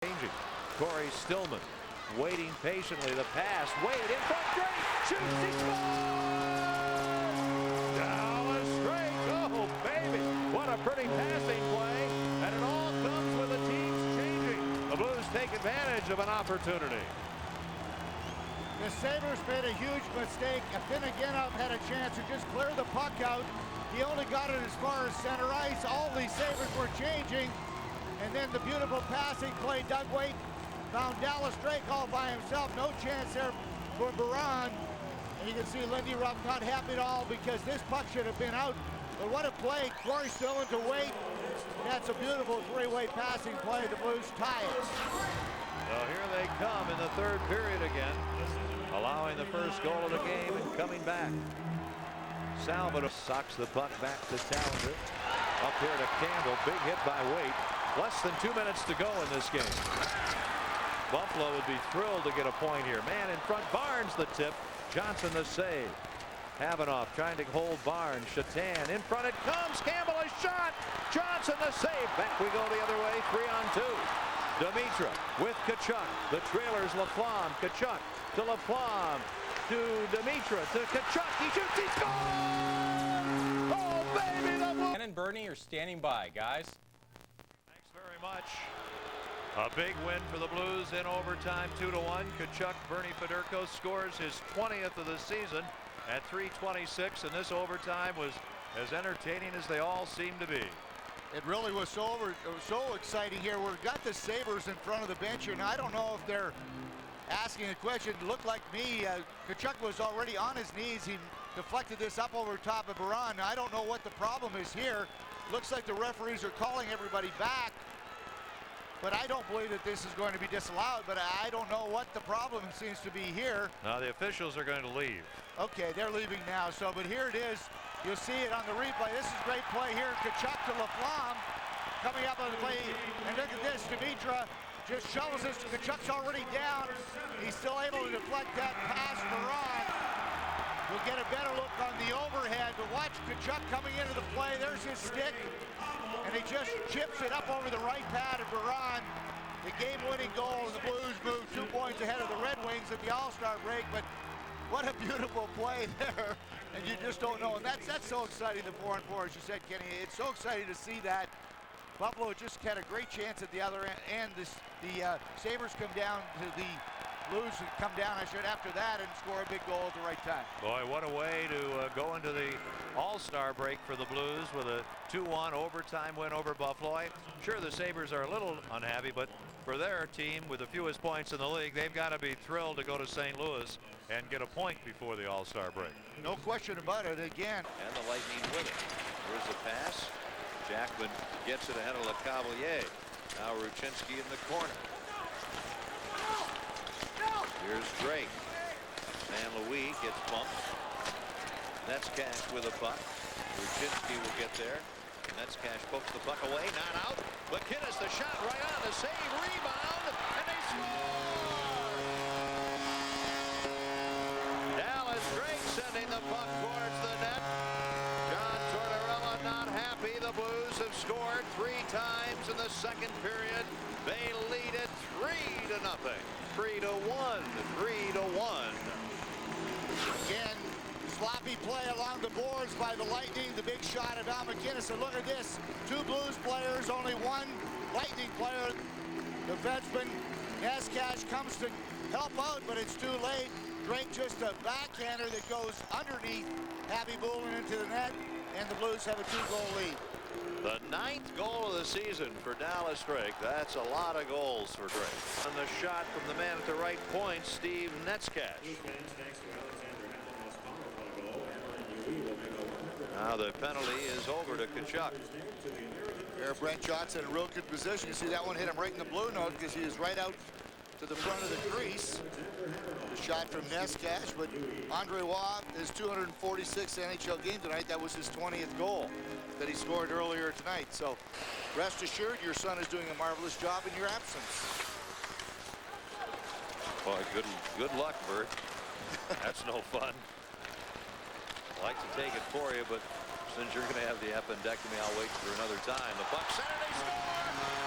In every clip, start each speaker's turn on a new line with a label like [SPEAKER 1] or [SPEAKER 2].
[SPEAKER 1] Changing. Corey Stillman waiting patiently. The pass. Wade in front. Drake shoots. He scores! Dallas Drake. Oh, baby. What a pretty passing play. And it all comes with the teams changing. The Blues take advantage of an opportunity.
[SPEAKER 2] The Sabres made a huge mistake. Afinogenov had a chance to just clear the puck out. He only got it as far as center ice. All these Sabres were changing. And then the beautiful passing play. Doug Weight found Dallas Drake all by himself. No chance there for Baron. And you can see Lindy Ruff not happy at all because this puck should have been out. But what a play. Corey Stillman to Weight. That's a beautiful three-way passing play. The Blues tie it.
[SPEAKER 1] Well, here they come in the third period again, allowing the first goal of the game and coming back. Salvador socks the puck back to Townsend. Up here to Campbell. Big hit by Weight. Less than 2 minutes to go in this game. Buffalo would be thrilled to get a point here. Man in front. Barnes the tip. Johnson the save. Havanoff trying to hold Barnes. Shatan in front. It comes. Campbell a shot. Johnson the save. Back we go the other way. 3-on-2. Demitra with Tkachuk. The trailers Laflamme. Tkachuk to Laflamme. To Demitra. To Tkachuk. He shoots. He scores! Oh, baby. The Blues.
[SPEAKER 3] Ken and Bernie are standing by, guys.
[SPEAKER 1] Thanks very much. A big win for the Blues in overtime, 2-1. Tkachuk, Bernie Federko scores his 20th of the season at 3:26, and this overtime was as entertaining as they all seem to be.
[SPEAKER 2] It really was so exciting here. We've got the Sabres in front of the bench here. Now, I don't know if they're asking a question. It looked like me. Tkachuk was already on his knees. He deflected this up over top of Baron. Now, I don't know what the problem is here. Looks like the referees are calling everybody back. But I don't believe that this is going to be disallowed. But I don't know what the problem seems to be here.
[SPEAKER 1] Now the officials are going to leave.
[SPEAKER 2] Okay, they're leaving now. So, but here it is. You'll see it on the replay. This is great play here. Tkachuk to Laflamme coming up on the play. And look at this. Demitra just shovels this. Tkachuk's already down. He's still able to deflect that pass. Baron will get a better look on the overhead. But watch Tkachuk coming into the play. There's his stick. And he just chips it up over the right pad of Baron. The game-winning goal, and the Blues move 2 points ahead of the Red Wings at the All-Star break. But what a beautiful play there. And you just don't know. And that's so exciting, the 4-on-4, as you said, Kenny. It's so exciting to see that. Buffalo just had a great chance at the other end. And the Sabres come down to the Blues come down, after that and score a big goal at the right time.
[SPEAKER 1] Boy, what a way to go into the All-Star break for the Blues with a 2-1 overtime win over Buffalo. Sure, the Sabres are a little unhappy, but for their team with the fewest points in the league, they've got to be thrilled to go to St. Louis and get a point before the All-Star break.
[SPEAKER 2] No question about it again.
[SPEAKER 1] And the Lightning with it. Here's the pass. Jackman gets it ahead of LeCavalier. Now Ruchinski in the corner. Here's Drake. San Luis gets bumped. Netzcash with a puck. Ruchinski will get there. Netzcash pokes the puck away. Not out. McKinnis the shot right on the save. Rebound. And they score! Dallas Drake sending the puck towards the net. John Tortorella not happy. The Blues have scored 3 times in the second period. They lead it 3-0. 3-1. 3-1.
[SPEAKER 2] Again, sloppy play along the boards by the Lightning. The big shot of Al McKinnis. And look at this. 2 Blues players, only 1 Lightning player. The defenseman, Netzcash, comes to help out, but it's too late. Drake just a backhander that goes underneath Happy Bullen into the net, and the Blues have a 2-goal lead.
[SPEAKER 1] The 9th goal of the season for Dallas Drake. That's a lot of goals for Drake. And the shot from the man at the right point, Steve Netzcash. Now the penalty is over to Tkachuk.
[SPEAKER 2] There, Brent Johnson in real good position. You see that one hit him right in the blue note because he is right out to the front of the crease. The shot from Netzcash, but Andre Waugh, his 246th NHL game tonight, that was his 20th goal that he scored earlier tonight. So rest assured, your son is doing a marvelous job in your absence.
[SPEAKER 1] Boy, good luck, Bert. That's no fun. I'd like to take it for you, but since you're going to have the appendectomy, I'll wait for another time. The puck center, they score!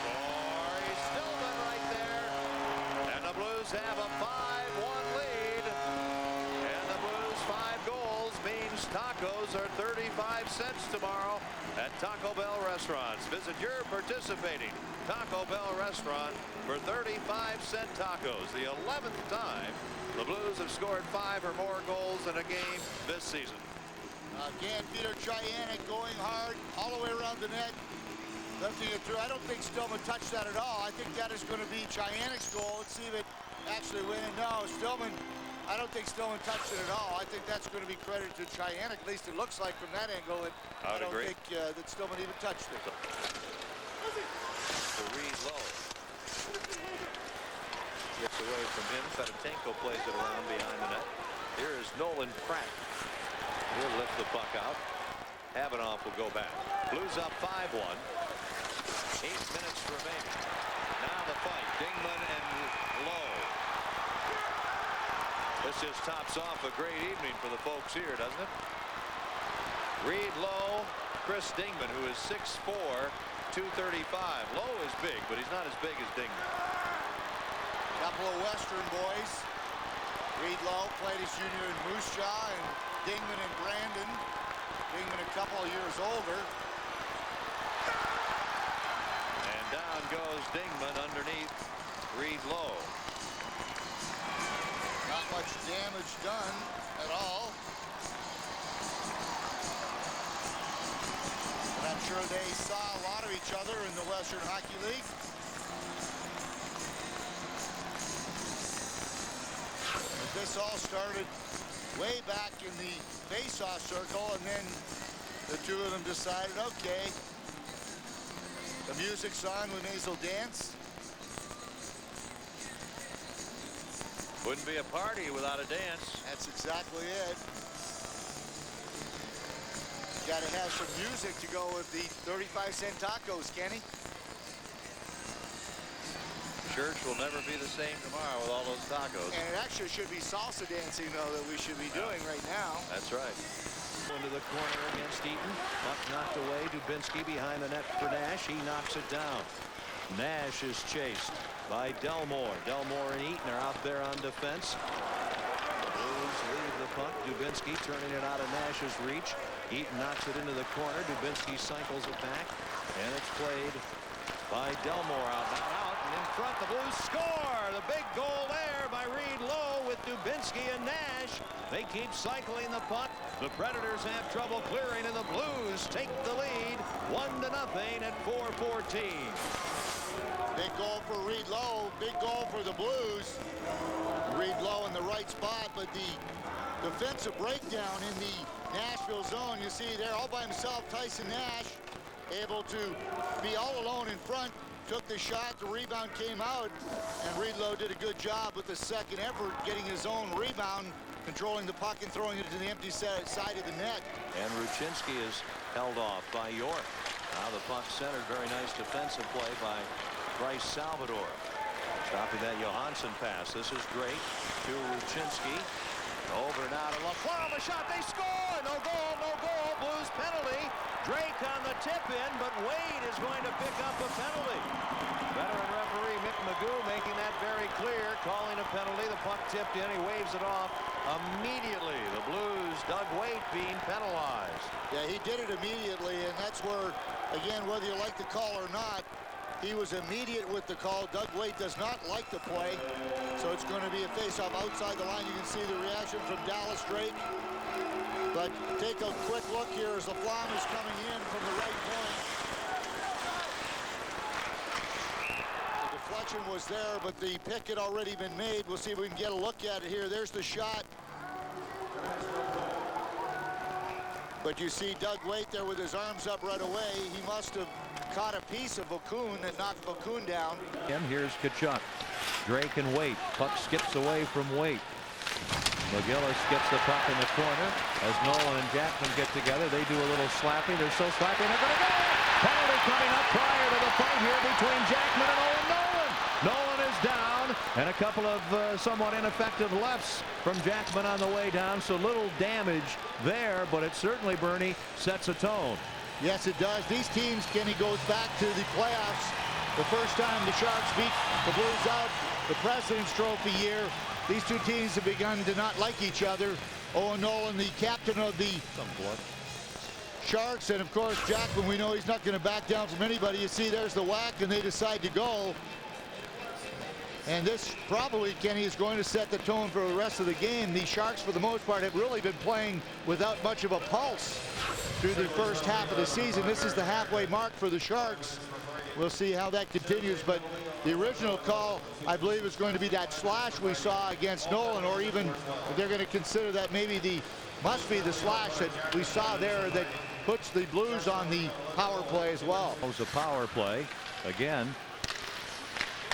[SPEAKER 1] Corey Stillman right there. Blues have a 5-1 lead. And the Blues 5 goals means tacos are 35 cents tomorrow at Taco Bell restaurants. Visit your participating Taco Bell restaurant for 35-cent tacos. The 11th time the Blues have scored 5 or more goals in a game this season.
[SPEAKER 2] Again, Peter Giannick going hard all the way around the net. Lifting it through. I don't think Stillman touched that at all. I think that is going to be Giannick's goal. Let's see if it actually went in. No, Stillman, I don't think Stillman touched it at all. I think that's going to be credited to Giannick. At least it looks like from that angle. I don't think that Stillman even touched it.
[SPEAKER 1] To Reed Lowe. Gets away from him. Fedotenko plays it around behind the net. Here is Nolan Pratt. He'll lift the puck out. Havanoff will go back. Blues up 5-1. 8 minutes remaining. Now the fight. Dingman and Lowe. This just tops off a great evening for the folks here, doesn't it? Reed Lowe, Chris Dingman, who is 6'4", 235. Lowe is big, but he's not as big as Dingman.
[SPEAKER 2] Couple of Western boys. Reed Lowe played his junior in Moose Jaw, and Dingman and Brandon. Dingman a couple of years older.
[SPEAKER 1] And down goes Dingman underneath Reed Lowe.
[SPEAKER 2] Not much damage done at all. And I'm sure they saw a lot of each other in the Western Hockey League. But this all started way back in the face-off circle, and then the two of them decided, okay, the music's on, we may as well dance.
[SPEAKER 1] Wouldn't be a party without a dance.
[SPEAKER 2] That's exactly it. Got to have some music to go with the 35-cent tacos, Kenny.
[SPEAKER 1] Church will never be the same tomorrow with all those tacos.
[SPEAKER 2] And it actually should be salsa dancing, though, that we should be doing right now.
[SPEAKER 1] That's right.
[SPEAKER 4] Into the corner against Eaton. Puck knocked away. Dubinsky behind the net for Nash. He knocks it down. Nash is chased by Delmore. Delmore and Eaton are out there on defense. Blues leave the puck. Dubinsky turning it out of Nash's reach. Eaton knocks it into the corner. Dubinsky cycles it back, and it's played by Delmore out and in front. The Blues score. The big goal there by Reed Lowe with Dubinsky and Nash. They keep cycling the puck. The Predators have trouble clearing, and the Blues take the lead 1-0 at 4:14.
[SPEAKER 2] Big goal for Reed Lowe. Big goal for the Blues. Reed Lowe in the right spot, but the defensive breakdown in the Nashville zone. You see there all by himself, Tyson Nash, able to be all alone in front. Took the shot, the rebound came out, and Reed Lowe did a good job with the second effort, getting his own rebound, controlling the puck and throwing it to the empty side of the net.
[SPEAKER 4] And Ruchinski is held off by York. Now the puck centered. Very nice defensive play by Bryce Salvador. Stopping that Johansson pass. This is great to Ruchinski. Over now to Laflamme. A shot. They score. No goal. No goal. Blues penalty. Drake on the tip in, but Wade is going to pick up a penalty. Veteran referee Mick Magoo making that very clear, calling a penalty. The puck tipped in. He waves it off immediately. The Blues, Doug Wade being penalized.
[SPEAKER 2] Yeah, he did it immediately, and that's where, again, whether you like the call or not, he was immediate with the call. Doug Wade does not like the play, so it's going to be a face-off outside the line. You can see the reaction from Dallas Drake. But take a quick look here as Laflamme is coming in from the right point. The deflection was there, but the pick had already been made. We'll see if we can get a look at it here. There's the shot. But you see Doug Wade there with his arms up right away. He must have caught a piece of Okun that knocked Okun down.
[SPEAKER 4] And here's Tkachuk. Drake and Wade. Puck skips away from Wade. McGillis gets the puck in the corner. As Nolan and Jackman get together, they do a little slapping. They're so slapping, they're going to go! Penalty coming up prior to the fight here between Jackman and Owen Nolan. Nolan is down, and a couple of somewhat ineffective lefts from Jackman on the way down, so little damage there, but it certainly, Bernie, sets a tone.
[SPEAKER 2] Yes, it does. These teams, Kenny, goes back to the playoffs. The first time the Sharks beat the Blues out the President's Trophy year. These two teams have begun to not like each other. Owen Nolan, the captain of the Sharks, and of course Jackman, we know he's not going to back down from anybody. You see there's the whack, and they decide to go. And this probably, Kenny, is going to set the tone for the rest of the game. The Sharks, for the most part, have really been playing without much of a pulse through the first half of the season. This is the halfway mark for the Sharks. We'll see how that continues, but the original call, I believe, is going to be that slash we saw against Nolan, or even they're going to consider that maybe must be the slash that we saw there that puts the Blues on the power play as well.
[SPEAKER 1] It was a power play again.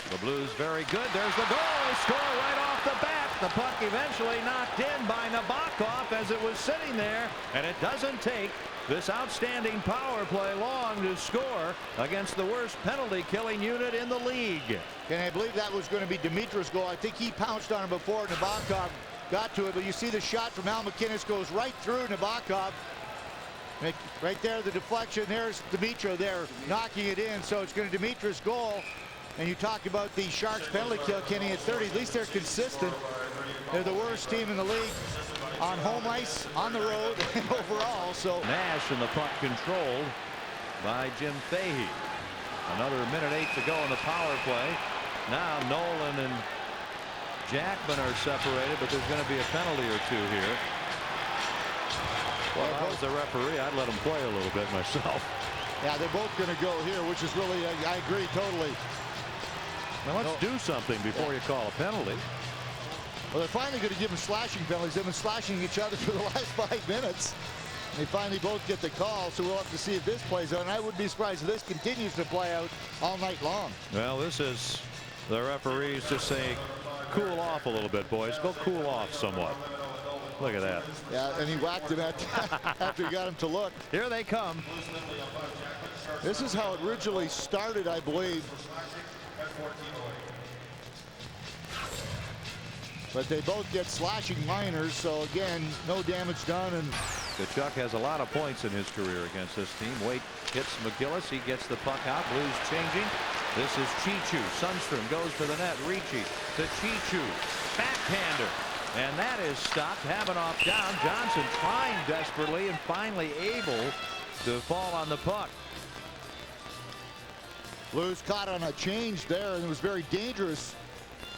[SPEAKER 1] The Blues very good. There's the goal. They score right off the bat. The puck eventually knocked in by Nabokov as it was sitting there, and it doesn't take this outstanding power play long to score against the worst penalty killing unit in the league.
[SPEAKER 2] And I believe that was going to be Dimitra's goal. I think he pounced on him before Nabokov got to it, but you see the shot from Al McInnes goes right through Nabokov. Right there, the deflection. There's Dimitra there knocking it in, so it's going to Dimitra's goal. And you talk about the Sharks penalty kill, Kenny, at 30. At least they're consistent. They're the worst team in the league on home ice, on the road, and overall. So
[SPEAKER 1] Nash and the puck controlled by Jim Fahey. Another minute 8 to go in the power play. Now Nolan and Jackman are separated, but there's going to be a penalty or two here. Well, if I was the referee, I'd let them play a little bit myself.
[SPEAKER 2] Yeah, they're both going to go here, which is really, I agree totally.
[SPEAKER 1] Now let's do something before you call a penalty.
[SPEAKER 2] Well, they're finally going to give them slashing penalties. They've been slashing each other for the last 5 minutes. They finally both get the call, so we'll have to see if this plays out. And I wouldn't be surprised if this continues to play out all night long.
[SPEAKER 1] Well, this is the referees just saying, cool off a little bit, boys. Go cool off somewhat. Look at that.
[SPEAKER 2] Yeah, and he whacked him after he got him to look.
[SPEAKER 1] Here they come.
[SPEAKER 2] This is how it originally started, I believe. But they both get slashing minors, so again, no damage done. And
[SPEAKER 1] Tkachuk has a lot of points in his career against this team. Waite hits McGillis. He gets the puck out. Blues changing. This is Chichu. Sundstrom goes to the net. Ricci to Chichu. Backhander. And that is stopped. Havanoff down. Johnson trying desperately and finally able to fall on the puck.
[SPEAKER 2] Blues caught on a change there, and it was very dangerous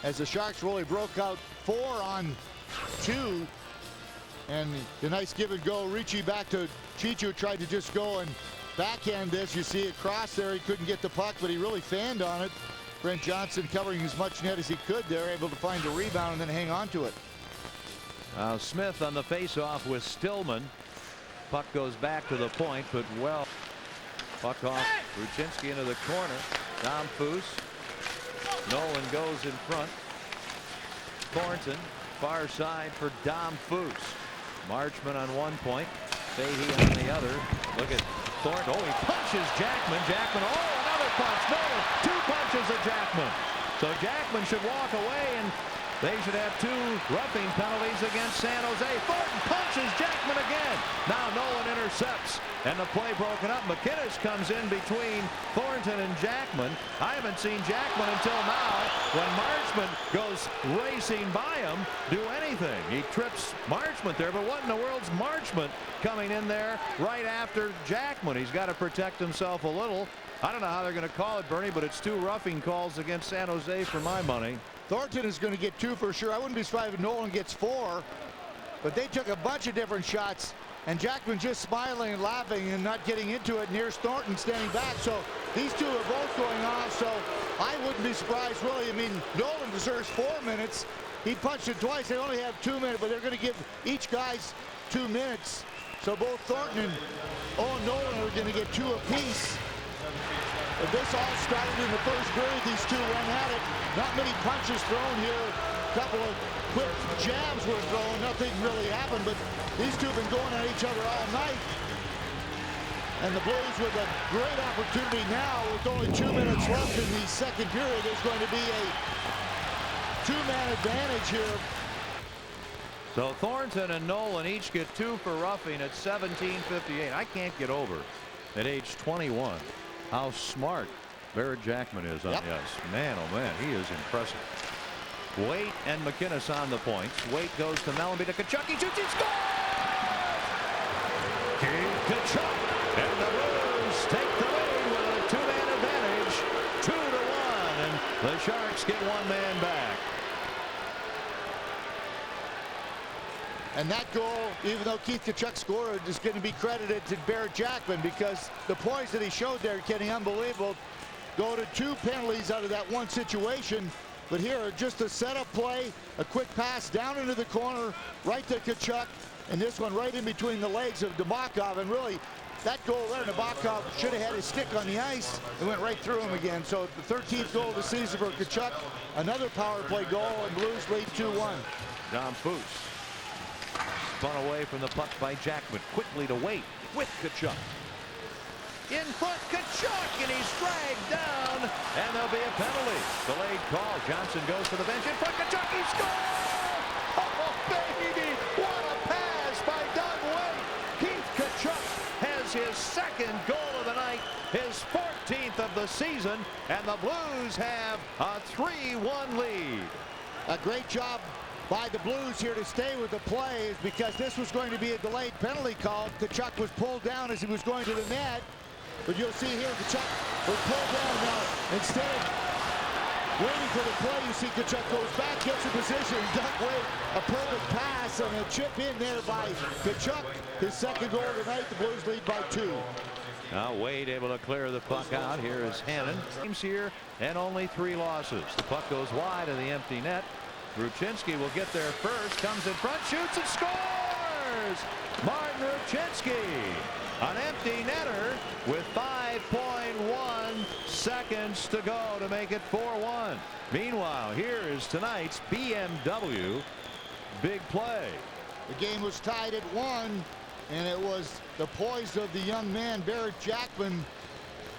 [SPEAKER 2] as the Sharks really broke out 4 on 2. And the nice give and go. Ricci back to Chichu, tried to just go and backhand this. You see it cross there. He couldn't get the puck, but he really fanned on it. Brent Johnson covering as much net as he could there, able to find the rebound and then hang on to it.
[SPEAKER 1] Smith on the faceoff with Stillman. Puck goes back to the point, but well. Puck off. Ruchinski into the corner. Dom Foose. Nolan goes in front. Thornton far side for Dom Foose. Marchman on one point. Fahey on the other. Look at Thornton. Oh, he punches Jackman. Jackman. Oh, another punch. Nolan. 2 punches of Jackman. So Jackman should walk away, and they should have 2 roughing penalties against San Jose. Thornton punches Jackman again. Now Nolan intercepts, and the play broken up. McInnes comes in between Thornton and Jackman. I haven't seen Jackman until now, when Marchman goes racing by him, do anything. He trips Marchman there, but what in the world's Marchman coming in there right after Jackman? He's got to protect himself a little. I don't know how they're going to call it, Bernie, but it's 2 roughing calls against San Jose for my money.
[SPEAKER 2] Thornton is going to get 2 for sure. I wouldn't be surprised if Nolan gets 4. But they took a bunch of different shots, and Jackman just smiling and laughing and not getting into it. And here's Thornton standing back. So these 2 are both going off. So I wouldn't be surprised, really. I mean, Nolan deserves 4 minutes. He punched it twice. They only have 2 minutes, but they're going to give each guy's 2 minutes. So both Thornton and Owen Nolan are going to get 2 apiece. But this all started in the first period. These 2 went at it. Not many punches thrown here. A couple of quick jabs were thrown. Nothing really happened, but these 2 have been going at each other all night. And the Blues with a great opportunity now, with only 2 minutes left in the second period. There's going to be a 2-man advantage here.
[SPEAKER 1] So Thornton and Nolan each get 2 for roughing at 17:58. I can't get over at age 21 how smart Barrett Jackman is on the ice. Man, oh man, he is impressive. Waite and McInnes on the points. Waite goes to Mellanby to Tkachuk. He shoots. He scores! Keith Tkachuk and the Blues take the lead with a two-man advantage, 2-1, and the Sharks get one man back.
[SPEAKER 2] And that goal, even though Keith Tkachuk scored, is going to be credited to Barrett Jackman, because the points that he showed there, getting unbelievable, go to 2 penalties out of that one situation. But here, just a setup play, a quick pass down into the corner, right to Tkachuk, and this one right in between the legs of Nabokov. And really, that goal there, Nabokov should have had his stick on the ice. It went right through him again. So the 13th goal of the season for Tkachuk, another power play goal, and Blues lead 2-1.
[SPEAKER 1] Don Foose spun away from the puck by Jackman, quickly to Waite with Tkachuk. In front, Tkachuk, and he's dragged down, and there'll be a penalty. Delayed call. Johnson goes to the bench. In front, Tkachuk, he scores! Oh, baby! What a pass by Doug Waite! Keith Tkachuk has his second goal of the night, his 14th of the season, and the Blues have a 3-1 lead.
[SPEAKER 2] A great job by the Blues here to stay with the play, is because this was going to be a delayed penalty call. Tkachuk was pulled down as he was going to the net. But you'll see here, Tkachuk was pulled down now. Instead of waiting for the play, you see Tkachuk goes back, gets in position, and Doug Waite, a perfect pass, and a chip in there by Tkachuk. His second goal of the night. The Blues lead by 2.
[SPEAKER 1] Now Wade able to clear the puck out. Here is Hannon. Teams here, and only 3 losses. The puck goes wide of the empty net. Ruchinski will get there first, comes in front, shoots and scores! Martin Ruchinski, an empty netter with 5.1 seconds to go to make it 4-1. Meanwhile, here is tonight's BMW big play.
[SPEAKER 2] The game was tied at 1, and it was the poise of the young man, Barrett Jackman.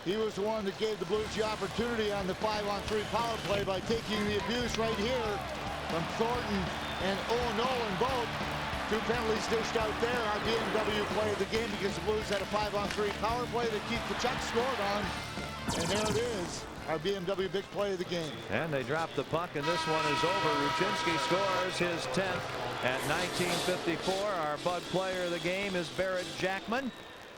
[SPEAKER 2] He was the one that gave the Blues the opportunity on the 5-on-3 power play by taking the abuse right here from Thornton and Nolan both. 2 penalties dished out there. Our BMW play of the game, because the Blues had a 5-on-3 power play that Keith Tkachuk scored on. And there it is, our BMW big play of the game.
[SPEAKER 1] And they drop the puck, and this one is over. Ruchinski scores his 10th at 19:54. Our Bud player of the game is Barrett Jackman.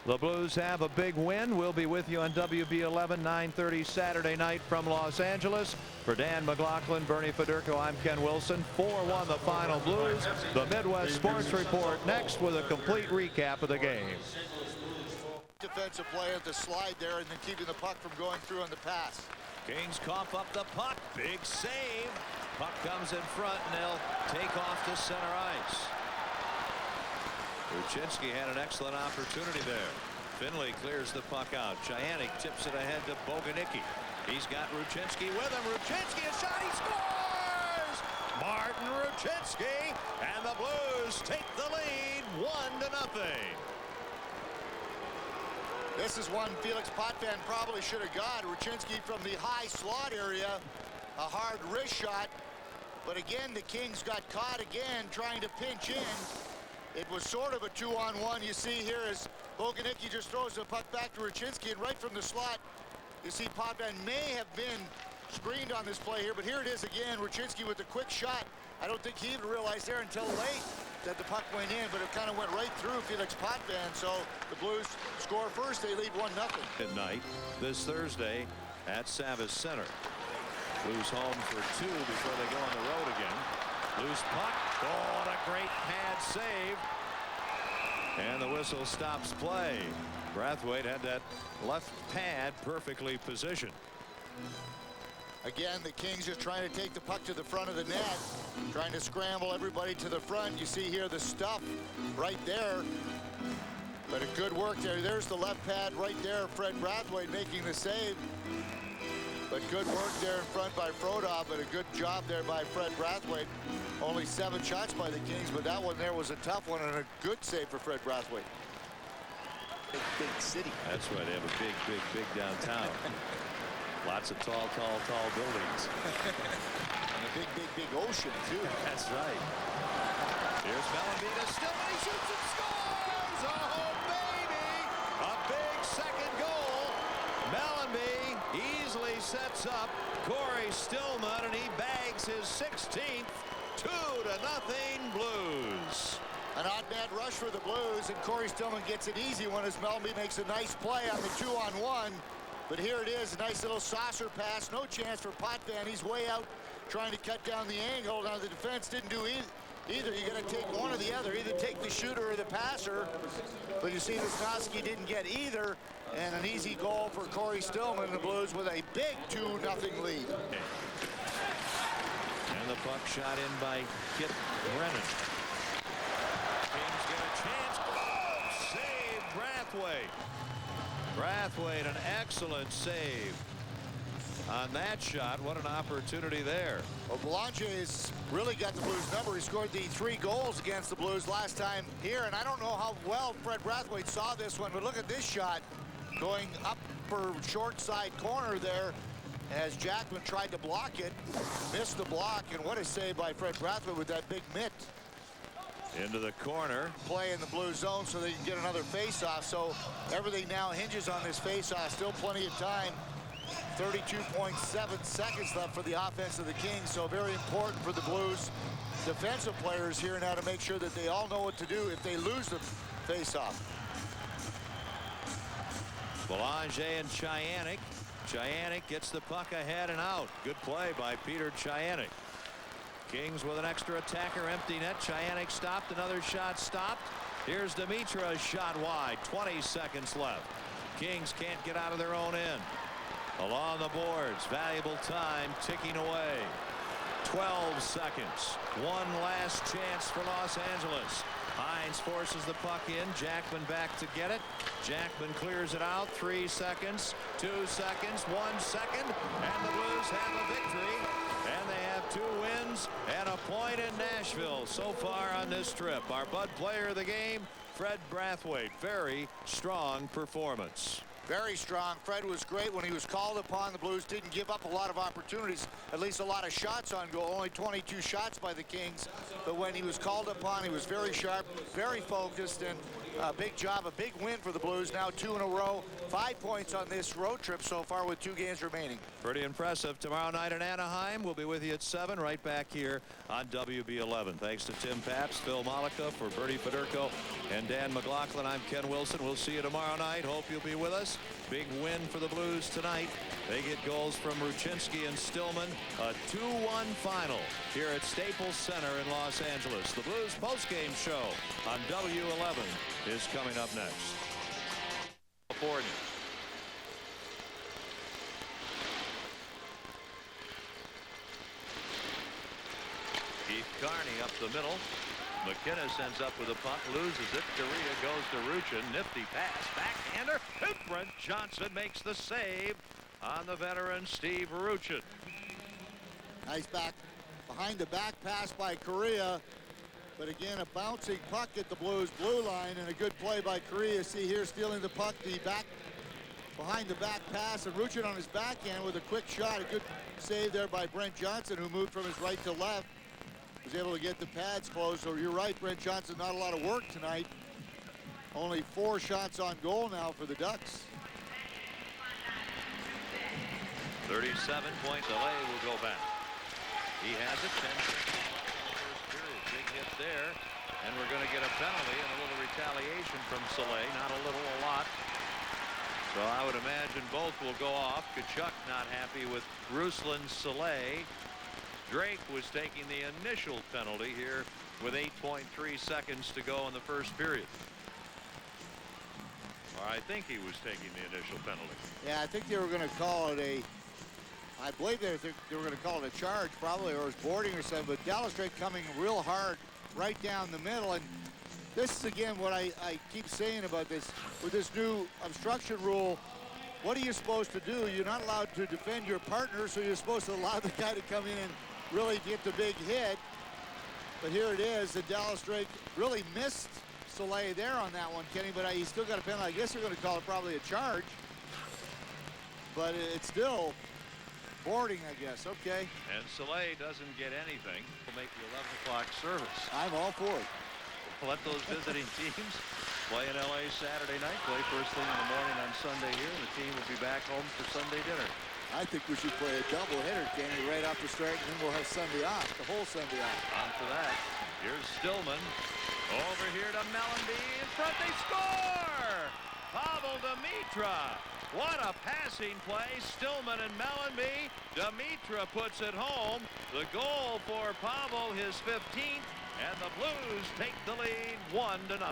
[SPEAKER 1] The Blues have a big win. We'll be with you on WB11 9:30 Saturday night from Los Angeles. For Dan McLaughlin, Bernie Federko, I'm Ken Wilson. 4-1 the final Blues. The Midwest Sports Report next with a complete recap of the game.
[SPEAKER 2] Defensive play at the slide there, and then keeping the puck from going through on the pass.
[SPEAKER 4] Kings cough up the puck. Big save. Puck comes in front, and they'll take off to center ice. Ruchinski had an excellent opportunity there. Finley clears the puck out. Giannik tips it ahead to Boganicki. He's got Ruchinski with him. Ruchinski, a shot, he scores! Martin Ruchinski, and the Blues take the lead 1-0.
[SPEAKER 2] This is one Felix Potvin probably should have got. Ruchinski from the high slot area, a hard wrist shot. But again, the Kings got caught again trying to pinch in. It was sort of a 2-on-1. You see here as Boganicki just throws the puck back to Ruchinski, and right from the slot, you see Potvin may have been screened on this play here, but here it is again. Ruchinski with a quick shot. I don't think he even realized there until late that the puck went in, but it kind of went right through Felix Potvin. So the Blues score first. They lead 1-0.
[SPEAKER 4] Midnight this Thursday at Savas Center. Blues home for 2 before they go on the road again. Loose puck. Oh, what a great pad save. And the whistle stops play. Brathwaite had that left pad perfectly positioned.
[SPEAKER 2] Again, the Kings just trying to take the puck to the front of the net, trying to scramble everybody to the front. You see here the stuff right there. But a good work there. There's the left pad right there. Fred Brathwaite making the save. But good work there in front by Frodov, but a good job there by Fred Brathwaite. Only 7 shots by the Kings, but that one there was a tough one and a good save for Fred Brathwaite. Big city.
[SPEAKER 4] That's right. They have a big downtown. Lots of tall buildings.
[SPEAKER 2] And a big ocean, too.
[SPEAKER 4] That's right. Here's Mellanby still, and he shoots and scores! Oh, baby! A big second goal. Mellanby easily sets up Corey Stillman, and he bags his 16th. 2-0 Blues.
[SPEAKER 2] An odd man rush for the Blues, and Corey Stillman gets it easy when his Melby makes a nice play on the 2-on-1. But here it is, a nice little saucer pass. No chance for Potvin. He's way out trying to cut down the angle. Now the defense didn't do either. You got to take one or the other. Either take the shooter or the passer. But you see Wisnowski didn't get either. And an easy goal for Corey Stillman. The Blues with a big 2-0 lead.
[SPEAKER 4] And the puck shot in by Kit Brennan. Kings get a chance. Oh, save Brathwaite. Brathwaite, an excellent save on that shot. What an opportunity there.
[SPEAKER 2] Well, Belange's really got the Blues number. He scored the 3 goals against the Blues last time here, and I don't know how well Fred Brathwaite saw this one, but look at this shot going upper short side corner there as Jackman tried to block it, missed the block, and what a save by Fred Brathwaite with that big mitt.
[SPEAKER 4] Into the corner.
[SPEAKER 2] Play in the blue zone so they can get another face-off. So everything now hinges on this face-off. Still plenty of time. 32.7 seconds left for the offense of the Kings. So very important for the Blues defensive players here now to make sure that they all know what to do if they lose the face-off.
[SPEAKER 4] Belanger and Chyanek. Chyanek gets the puck ahead and out. Good play by Peter Chyanek. Kings with an extra attacker, empty net. Chyanek stopped, another shot stopped. Here's Dimitra's shot wide, 20 seconds left. Kings can't get out of their own end. Along the boards, valuable time ticking away. 12 seconds. One last chance for Los Angeles. Hines forces the puck in. Jackman back to get it. Jackman clears it out. 3 seconds, 2 seconds, 1 second, and the Blues have a victory. And they have 2 wins and a point in Nashville so far on this trip. Our Bud player of the game, Fred Brathwaite. Very strong performance.
[SPEAKER 2] Very strong. Fred was great when he was called upon. The Blues didn't give up a lot of opportunities, at least a lot of shots on goal. Only 22 shots by the Kings. But when he was called upon, he was very sharp, very focused, and a big job, a big win for the Blues. Now 2 in a row, 5 points on this road trip so far with 2 games remaining.
[SPEAKER 4] Pretty impressive. Tomorrow night in Anaheim. We'll be with you at 7 right back here on WB11. Thanks to Tim Pabst, Phil Malika, for Bertie Federko and Dan McLaughlin. I'm Ken Wilson. We'll see you tomorrow night. Hope you'll be with us. Big win for the Blues tonight. They get goals from Ruchinski and Stillman. A 2-1 final here at Staples Center in Los Angeles. The Blues postgame show on W11 is coming up next. California. Keith Carney up the middle. McKinnis ends up with a puck, loses it. Correa goes to Ruchin. Nifty pass, backhander, and Brent Johnson makes the save on the veteran Steve Ruchin.
[SPEAKER 2] Nice back behind the back pass by Correa, but again a bouncing puck at the Blues blue line, and a good play by Correa. See here, stealing the puck, the back behind the back pass, and Ruchin on his backhand with a quick shot. A good save there by Brent Johnson, who moved from his right to left. Was able to get the pads closed. So you're right, Brent Johnson, not a lot of work tonight. Only 4 shots on goal now for the Ducks.
[SPEAKER 1] 37 points. Delay will go back. He has it. 10 first period. Big hit there. And we're going to get a penalty and a little retaliation from Soleil. Not a little, a lot. So I would imagine both will go off. Kachuk not happy with Ruslan Soleil. Drake was taking the initial penalty here with 8.3 seconds to go in the first period. Or I think he was taking the initial penalty.
[SPEAKER 2] Yeah, I think they were going to call it a, I believe they were going to call it a charge probably, or it was boarding or something, but Dallas Drake coming real hard right down the middle. And this is again what I keep saying about this. With this new obstruction rule, what are you supposed to do? You're not allowed to defend your partner, so you're supposed to allow the guy to come in and really get the big hit. But here it is. The Dallas Drake really missed Soleil there on that one, Kenny, but he still got a penalty. I guess they're going to call it probably a charge. But it's still boarding, I guess. Okay.
[SPEAKER 1] And Soleil doesn't get anything. We'll make the 11 o'clock service.
[SPEAKER 2] I'm all for it.
[SPEAKER 1] Let those visiting teams
[SPEAKER 4] Play in LA Saturday night. Play first thing in the morning on Sunday here. And the team will be back home for Sunday dinner.
[SPEAKER 2] I think we should play a double hitter, Kenny, right off the start, and then we'll have Sunday off, the whole Sunday off.
[SPEAKER 4] On for that. Here's Stillman. Over here to Mellanby. In front, they score! Pavel Demitra. What a passing play. Stillman and Mellanby. Demitra puts it home. The goal for Pavel, his 15th, and the Blues take the lead 1-0.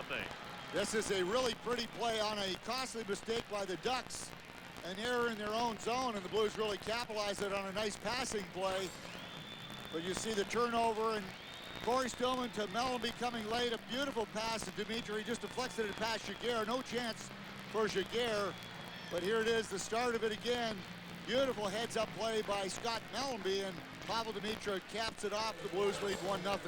[SPEAKER 2] This is a really pretty play on a costly mistake by the Ducks. An error in their own zone, and the Blues really capitalized it on a nice passing play. But you see the turnover, and Corey Stillman to Mellanby coming late. A beautiful pass to Dimitri. Just deflects it past Jaguar. No chance for Jaguar. But here it is, the start of it again. Beautiful heads-up play by Scott Mellanby, and Pavel Demitra caps it off. The Blues lead 1-0.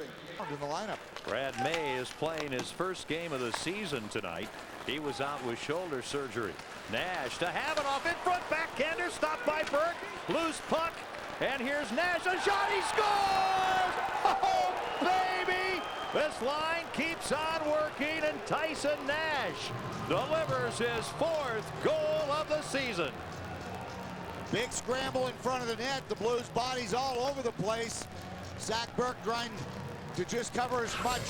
[SPEAKER 2] In the lineup.
[SPEAKER 1] Brad May is playing his first game of the season tonight. He was out with shoulder surgery. Nash to Havanoff in front, backhander, stopped by Burke. Loose puck, and here's Nash, a shot, he scores! Oh, baby! This line keeps on working, and Tyson Nash delivers his 4th goal of the season.
[SPEAKER 2] Big scramble in front of the net. The Blues bodies all over the place. Zach Burke trying to just cover as much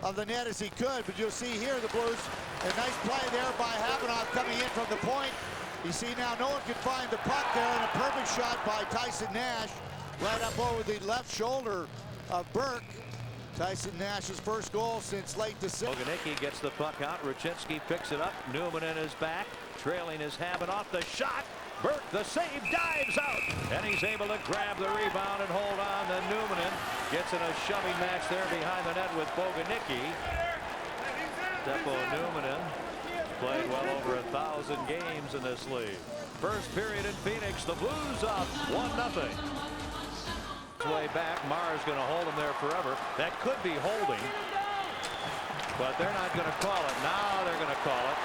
[SPEAKER 2] of the net as he could, but you'll see here the Blues, a nice play there by Havanoff coming in from the point. You see now no one can find the puck there, and a perfect shot by Tyson Nash right up over the left shoulder of Burke. Tyson Nash's first goal since late December.
[SPEAKER 1] Boganicki gets the puck out. Ruchinski picks it up. Newman in his back. Trailing his Havanoff. The shot. Burke, the save, dives out. And he's able to grab the rebound and hold on. Then Newman gets in a shoving match there behind the net with Boganicki. Teppo Newman played well over 1,000 games in this league. First period in Phoenix. The Blues up 1-0. Way back, Mara's going to hold him there forever. That could be holding, but they're not going to call it. Now they're going to call it.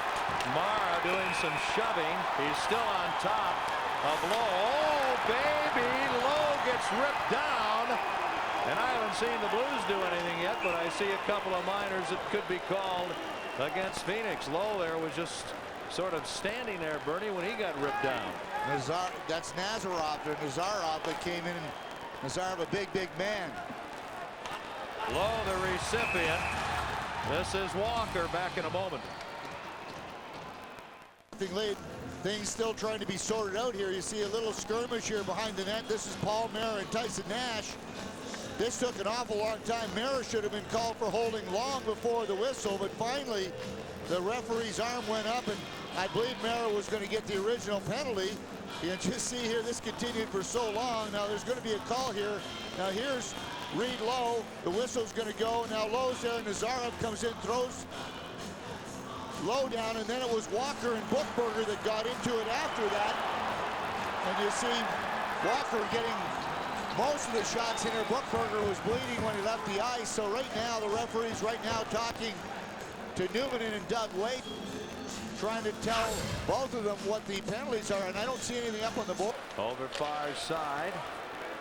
[SPEAKER 1] Mara doing some shoving. He's still on top of Lowe. Oh, baby, Lowe gets ripped down. And I haven't seen the Blues do anything yet, but I see a couple of minors that could be called against Phoenix. Lowe there was just sort of standing there, Bernie, when he got ripped down.
[SPEAKER 2] That's Nazarov or Nazarov that came in. Nazarov, a big man.
[SPEAKER 1] Lowe, the recipient. This is Walker back in a moment.
[SPEAKER 2] Things still trying to be sorted out here. You see a little skirmish here behind the net. This is Paul Mara and Tyson Nash. This took an awful long time. Mara should have been called for holding long before the whistle, but finally the referee's arm went up, and I believe Mara was going to get the original penalty. You just see here, this continued for so long. Now there's going to be a call here. Now here's Reed Lowe. The whistle's going to go. Now Lowe's there. Nazarov comes in, throws Lowe down, and then it was Walker and Buchberger that got into it after that. And you see Walker getting most of the shots in here. Buchberger was bleeding when he left the ice. So right now, the referee's right now talking to Newman and Doug Waite, trying to tell both of them what the penalties are, and I don't see anything up on the board.
[SPEAKER 1] Over far side.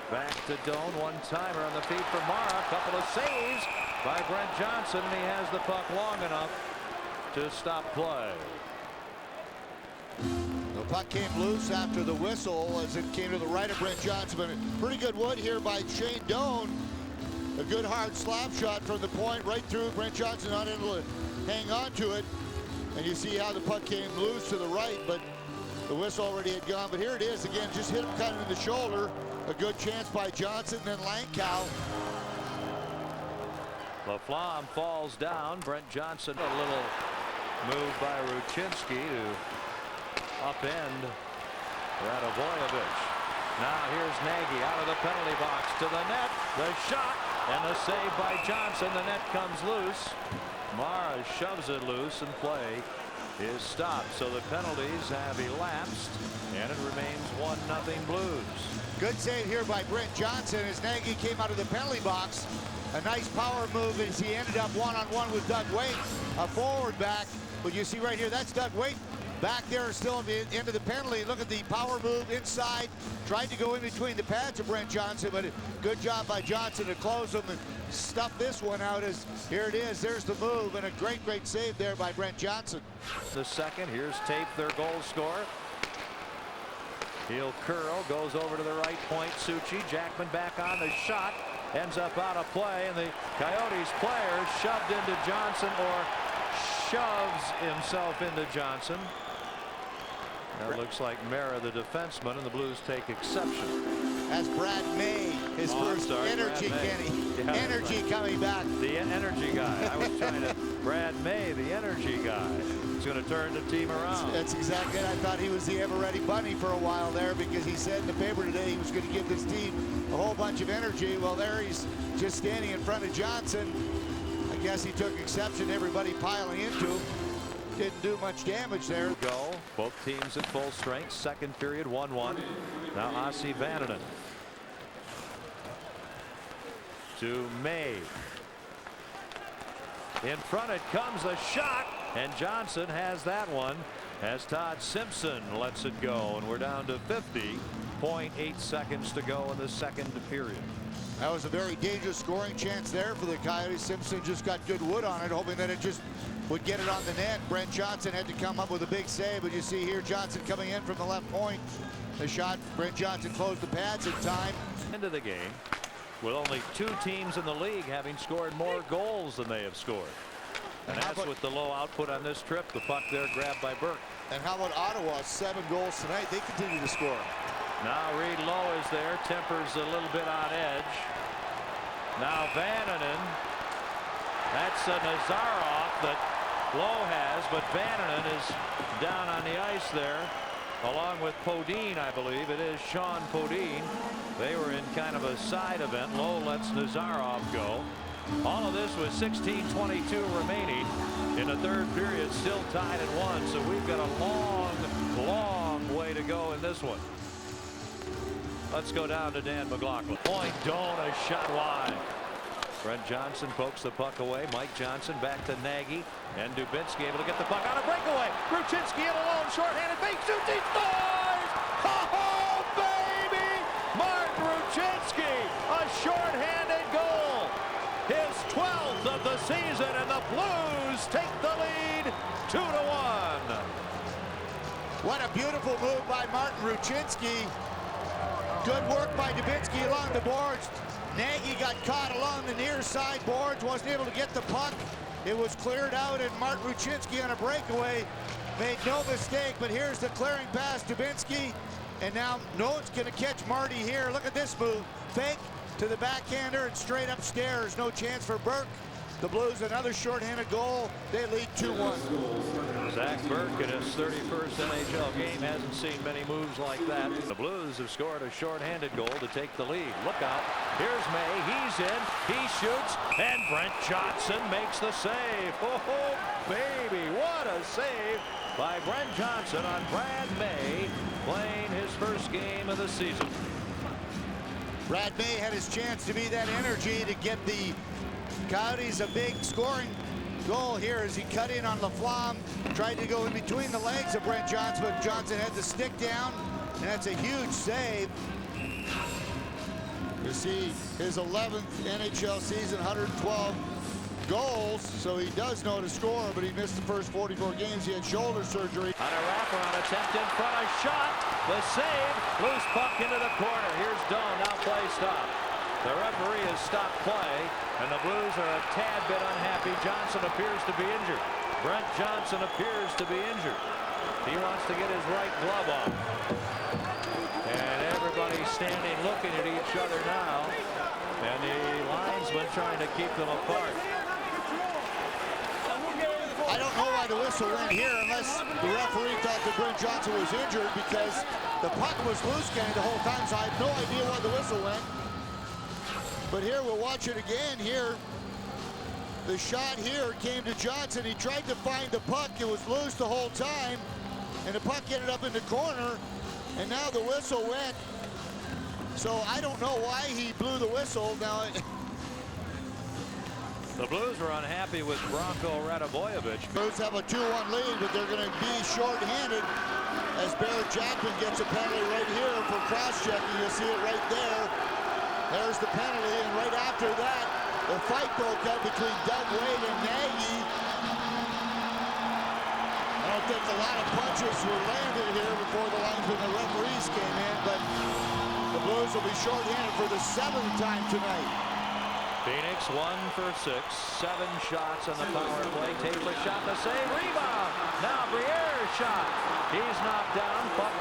[SPEAKER 1] Back to Doan. One-timer on the feet for Mara. A couple of saves by Brent Johnson, and he has the puck long enough to stop play.
[SPEAKER 2] The puck came loose after the whistle as it came to the right of Brent Johnson, but a pretty good wood here by Shane Doan. A good hard slap shot from the point right through. Brent Johnson not able to hang on to it. And you see how the puck came loose to the right, but the whistle already had gone. But here it is again, just hit him kind of in the shoulder. A good chance by Johnson, then Langkow.
[SPEAKER 1] Laflamme falls down. Brent Johnson, a little move by Ruchinski to upend Radovojevich. Now here's Nagy out of the penalty box to the net. The shot and the save by Johnson. The net comes loose. Mara shoves it loose, and play is stopped. So the penalties have elapsed, and it remains 1-0 Blues.
[SPEAKER 2] Good save here by Brent Johnson as Nagy came out of the penalty box. A nice power move as he ended up one-on-one with Doug Waite, a forward back. But you see right here, that's Doug Waite back there still into the penalty. Look at the power move inside. Tried to go in between the pads of Brent Johnson, but good job by Johnson to close them and stuff this one out. As here it is. There's the move, and a great save there by Brent Johnson.
[SPEAKER 1] The second. Here's Tape, their goal scorer. He'll curl, goes over to the right point. Suchi, Jackman back on the shot, ends up out of play, and the Coyotes player shoved into Johnson, or shoves himself into Johnson. That looks like Mara, the defenseman, and the Blues take exception.
[SPEAKER 2] As Brad May, his first energy, Kenny.
[SPEAKER 1] Yeah,
[SPEAKER 2] energy coming back.
[SPEAKER 1] The energy guy. I was trying to. Brad May, the energy guy. He's going to turn the team around.
[SPEAKER 2] That's exactly it. I thought he was the ever-ready bunny for a while there, because he said in the paper today he was going to give this team a whole bunch of energy. Well, there he's just standing in front of Johnson. I guess he took exception to everybody piling into him. Didn't do much damage there.
[SPEAKER 1] Go. Both teams at full strength. Second period, 1-1. Now Ossi Vananen to May. In front it comes, a shot, and Johnson has that one as Todd Simpson lets it go, and we're down to 50.8 seconds to go in the second period.
[SPEAKER 2] That was a very dangerous scoring chance there for the Coyotes. Simpson just got good wood on it, hoping that it just would get it on the net. Brent Johnson had to come up with a big save, but you see here Johnson coming in from the left point. The shot, Brent Johnson closed the pads in time.
[SPEAKER 1] Into the game with only 2 teams in the league having scored more goals than they have scored. And that's with the low output on this trip. The puck there grabbed by Burke.
[SPEAKER 2] And how about Ottawa? 7 goals tonight. They continue to score.
[SPEAKER 1] Now Reed Lowe is there, tempers a little bit on edge. Now Vananen. That's a Nazarov that Lowe has, but Vananen is down on the ice there, along with Podine, I believe. It is Sean Podine. They were in kind of a side event. Lowe lets Nazarov go. All of this with 16:22 remaining in the third period, still tied at 1. So we've got a long way to go in this one. Let's go down to Dan McLaughlin. Point, don't, a shot wide. Brent Johnson pokes the puck away. Mike Johnson back to Nagy, and Dubinsky able to get the puck on a breakaway. Ruchinski in alone, shorthanded, fake shoots, he scores! Oh, baby! Martin Ruchinski, a shorthanded goal. His 12th of the season, and the Blues take the lead 2-1.
[SPEAKER 2] What a beautiful move by Martin Ruchinski. Good work by Dubinsky along the boards. Nagy got caught along the near side boards, wasn't able to get the puck. It was cleared out, and Martin Ruchinski on a breakaway made no mistake, but here's the clearing pass, Dubinsky, and now no one's going to catch Marty here. Look at this move. Fake to the backhander and straight upstairs. No chance for Burke. The Blues another shorthanded goal. They lead 2-1.
[SPEAKER 1] Zach Burke in his 31st NHL game hasn't seen many moves like that. The Blues have scored a shorthanded goal to take the lead. Look out. Here's May. He's in. He shoots. And Brent Johnson makes the save. Oh, baby. What a save by Brent Johnson on Brad May, playing his first game of the season.
[SPEAKER 2] Brad May had his chance to be that energy to get the Coyotes a big scoring goal here as he cut in on Laflamme, tried to go in between the legs of Brent Johnson, but Johnson had the stick down, and that's a huge save. You see his 11th NHL season, 112 goals, so he does know to score, but he missed the first 44 games. He had shoulder surgery.
[SPEAKER 1] On a wraparound attempt in front, a shot, the save, loose puck into the corner. Here's Doan, now play stop. The referee has stopped play, and the Blues are a tad bit unhappy. Johnson appears to be injured. Brent Johnson appears to be injured. He wants to get his right glove off. And everybody's standing looking at each other now, and the linesman trying to keep them apart.
[SPEAKER 2] I don't know why the whistle went here unless the referee thought that Brent Johnson was injured, because the puck was loose, Kenny, the whole time, so I have no idea why the whistle went. But here, we'll watch it again here. The shot here came to Johnson. He tried to find the puck. It was loose the whole time, and the puck ended up in the corner, and now the whistle went. So I don't know why he blew the whistle. Now,
[SPEAKER 1] The Blues are unhappy with Branko Radivojevic.
[SPEAKER 2] Blues have a 2-1 lead, but they're going to be short-handed as Barrett Jackman gets a penalty right here for cross-checking. You'll see it right there. There's the penalty, and right after that, the fight broke out between Doug Wade and Nagy. I don't think a lot of punches were landed here before the linesmen and the referees came in, but the Blues will be short-handed for the 7th time tonight.
[SPEAKER 1] Phoenix 1 for 6, 7 shots on the power play. Taylor shot, the save, rebound. Now Briere's shot. He's knocked down, but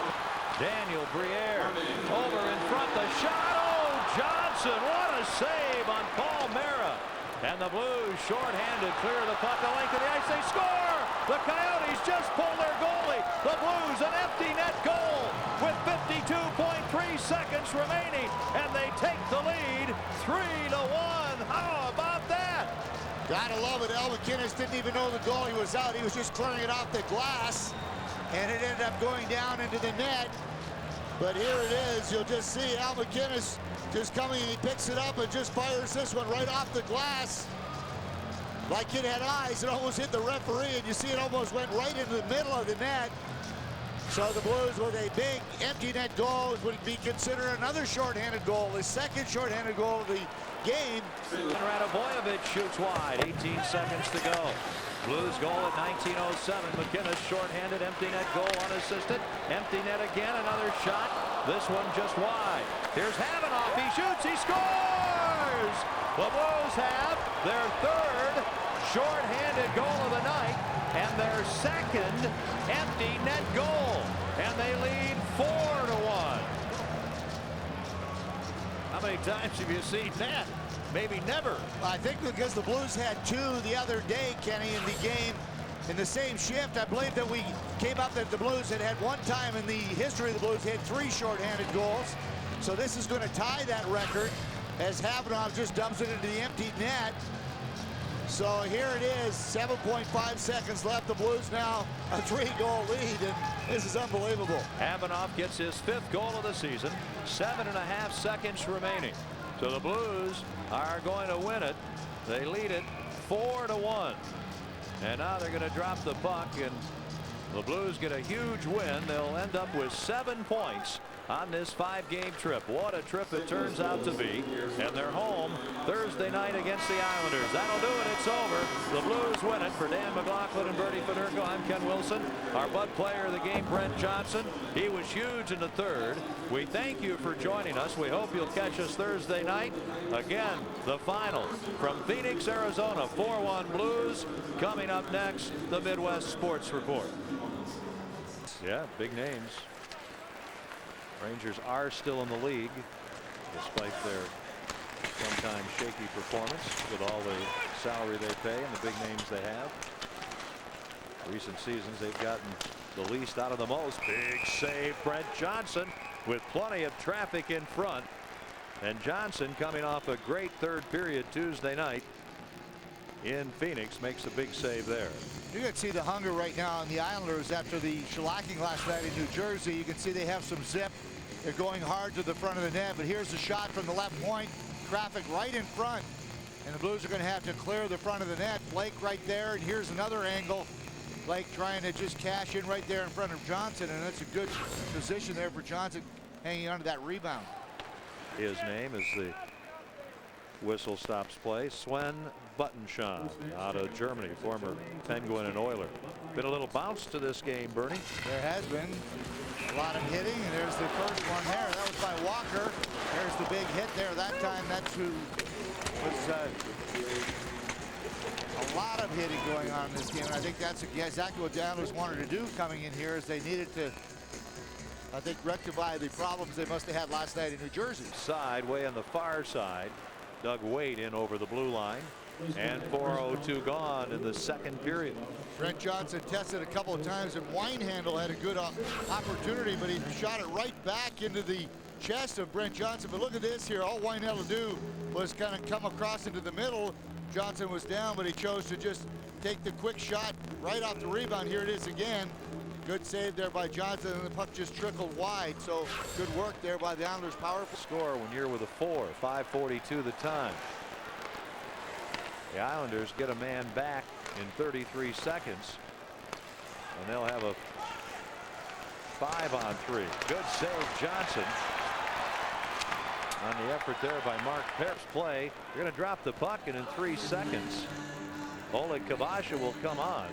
[SPEAKER 1] Daniel Briere over in front. The shot. Oh, Johnson, what a save on Paul Mara. And the Blues shorthanded, clear the puck, the length of the ice. They score. The Coyotes just pulled their goalie. The Blues an empty net goal with 52.3 seconds remaining, and they take the lead 3-1. How about that?
[SPEAKER 2] Gotta love it. Al MacInnis didn't even know the goalie was out. He was just clearing it off the glass, and it ended up going down into the net. But here it is. You'll just see Al MacInnis just coming. He picks it up and just fires this one right off the glass. Like it had eyes. It almost hit the referee, and you see it almost went right into the middle of the net. So the Blues with a big empty net goal would be considered another shorthanded goal, the second shorthanded goal of the game.
[SPEAKER 1] Radivojevic shoots wide, 18 seconds to go. Blues goal at 19:07. MacInnis shorthanded, empty net goal unassisted. Empty net again, another shot. This one just wide. Here's Havanoff, he shoots, he scores! The Blues have their 3rd shorthanded goal of the night and their 2nd empty net goal. And they lead 4-1. How many times have you seen that? Maybe never.
[SPEAKER 2] I think because the Blues had 2 the other day, Kenny, in the game in the same shift. I believe that we came up that the Blues had one time in the history of the Blues had 3 shorthanded goals. So this is going to tie that record as Havanoff just dumps it into the empty net. So here it is, 7.5 seconds left. The Blues now a 3-goal lead, and this is unbelievable.
[SPEAKER 1] Havanoff gets his 5th goal of the season, 7.5 seconds remaining. So the Blues are going to win it. They lead it 4-1. And now they're going to drop the puck, and the Blues get a huge win. They'll end up with 7 points on this 5-game trip. What a trip it turns out to be. And they're home Thursday night against the Islanders. That'll do it. It's over. The Blues win it. For Dan McLaughlin and Bertie Federko, I'm Ken Wilson. Our Bud player of the game, Brent Johnson. He was huge in the 3rd. We thank you for joining us. We hope you'll catch us Thursday night. Again, the final from Phoenix, Arizona. 4-1 Blues. Coming up next, the Midwest Sports Report. Yeah, big names. Rangers are still in the league despite their sometimes shaky performance with all the salary they pay and the big names they have. Recent seasons they've gotten the least out of the most. Big save, Brent Johnson, with plenty of traffic in front. And Johnson, coming off a great 3rd period Tuesday night in Phoenix, makes a big save there.
[SPEAKER 2] You can see the hunger right now on the Islanders after the shellacking last night in New Jersey. You can see they have some zip. They're going hard to the front of the net, but here's the shot from the left point. Traffic right in front, and the Blues are going to have to clear the front of the net. Blake right there, and here's another angle. Blake trying to just cash in right there in front of Johnson, and that's a good position there for Johnson, hanging on to that rebound.
[SPEAKER 1] His name is the whistle stops play. Sven Buttenshaw out of Germany, former Penguin and Oiler. Been a little bounce to this game, Bernie.
[SPEAKER 2] There has been a lot of hitting, and there's the first one there. That was by Walker. There's the big hit there. That time, that's who was a lot of hitting going on in this game. And I think that's exactly what the Islanders wanted to do coming in here, is they needed to, I think, rectify the problems they must have had last night in New Jersey.
[SPEAKER 1] Side, way on the far side. Doug Wade in over the blue line. And 4:02 gone in the 2nd period.
[SPEAKER 2] Brent Johnson tested a couple of times, and Winehandle had a good opportunity, but he shot it right back into the chest of Brent Johnson. But look at this here. All Winehandle do was kind of come across into the middle. Johnson was down, but he chose to just take the quick shot right off the rebound. Here it is again. Good save there by Johnson, and the puck just trickled wide. So good work there by the Islanders. Powerful
[SPEAKER 1] score when you're with a 4. 5:42 the time. The Islanders get a man back in 33 seconds. And they'll have a 5-on-3. Good save, Johnson. On the effort there by Mark Per's play. They're going to drop the puck, and in 3 seconds, Oleg Kvasha will come on.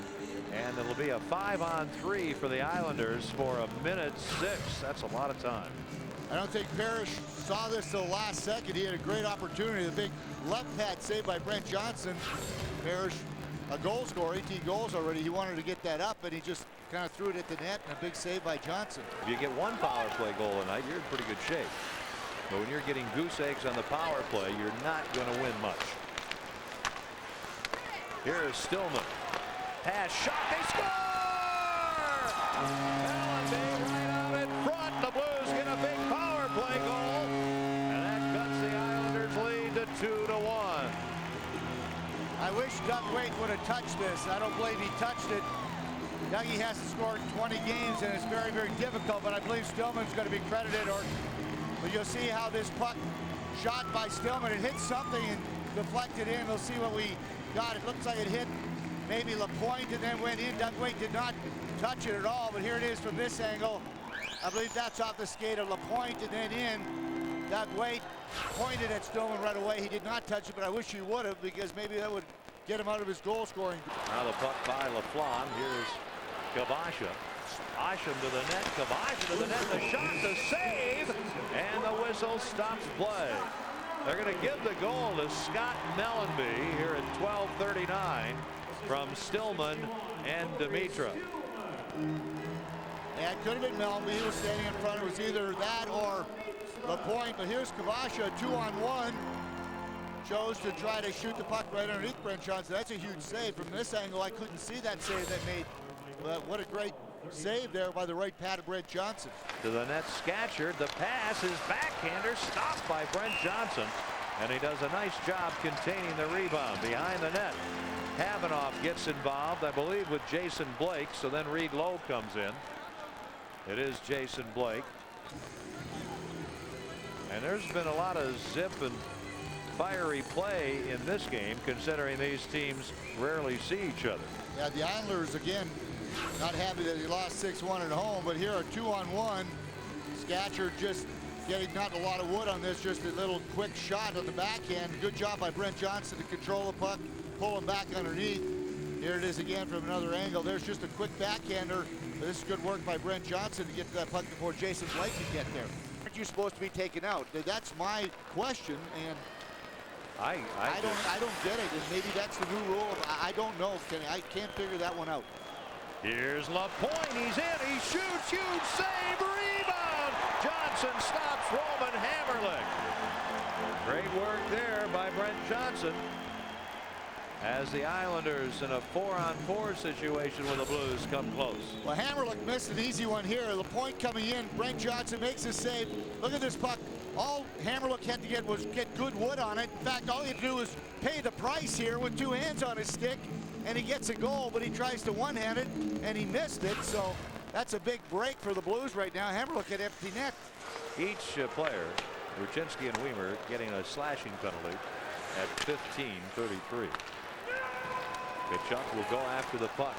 [SPEAKER 1] And it'll be a 5-on-3 for the Islanders for 1:06. That's a lot of time.
[SPEAKER 2] I don't think Parrish saw this till the last second. He had a great opportunity. The big left pad saved by Brent Johnson. Parrish, a goal scorer, 18 goals already. He wanted to get that up, and he just kind of threw it at the net, and a big save by Johnson.
[SPEAKER 1] If you get one power play goal tonight, you're in pretty good shape. But when you're getting goose eggs on the power play, you're not going to win much. Here is Stillman. Pass, shot, they score! Allenby right out in front. The Blues get a big power play goal. And that cuts the Islanders' lead to 2-1.
[SPEAKER 2] I wish Doug Waite would have touched this. I don't believe he touched it. Dougie has to score 20 games, and it's very, very difficult, but I believe Stillman's going to be credited. But you'll see how this puck shot by Stillman, it hit something and deflected in. We'll see what we got. It looks like it hit maybe Lapointe and then went in. Doug Waite did not touch it at all, but here it is from this angle. I believe that's off the skate of Lapointe and then in. Doug Waite pointed at Stillman right away. He did not touch it, but I wish he would have, because maybe that would get him out of his goal scoring.
[SPEAKER 1] Now the puck by Laflamme. Here's Kvasha. Asham to the net. Kvasha to the net. The shot, the save, and the whistle stops play. They're going to give the goal to Scott Mellanby here at 12:39 from Stillman and Dimitra.
[SPEAKER 2] Yeah, it could have been Mellanby. He was standing in front. It was either that or Lapointe. But here's Kvasha, 2-on-1. Chose to try to shoot the puck right underneath Brent Johnson. That's a huge save. From this angle, I couldn't see that save that made. But what a great save there by the right pad of Brent Johnson.
[SPEAKER 1] To the net, Scatchard. The pass is backhander, stopped by Brent Johnson. And he does a nice job containing the rebound behind the net. Havanoff gets involved, I believe, with Jason Blake. So then Reed Lowe comes in. It is Jason Blake. And there's been a lot of zip and fiery play in this game, considering these teams rarely see each other.
[SPEAKER 2] Yeah, the Islanders, again, not happy that he lost 6-1 at home, but here are 2-on-1. Scatchard just getting not a lot of wood on this, just a little quick shot on the backhand. Good job by Brent Johnson to control the puck, pull him back underneath. Here it is again from another angle. There's just a quick backhander, but this is good work by Brent Johnson to get to that puck before Jason Blake can get there. Aren't you supposed to be taken out? That's my question, and I don't get it. And maybe that's the new rule. I don't know, Kenny. I can't figure that one out.
[SPEAKER 1] Here's Lapointe. He's in. He shoots. Huge save. Rebound. Johnson stops Roman Hammerlick. Great work there by Brent Johnson. As the Islanders in a 4-on-4 situation with the Blues come close.
[SPEAKER 2] Well, Hammerlick missed an easy one here. Lapointe coming in. Brent Johnson makes a save. Look at this puck. All Hammerlick had to get was get good wood on it. In fact, all he had to do was pay the price here with 2 hands on his stick, and he gets a goal, but he tries to one-hand it, and he missed it. So that's a big break for the Blues right now. Hammerlick at empty net.
[SPEAKER 1] Each player, Ruchinski and Weimer, getting a slashing penalty at 15:33. Kachuk will go after the puck.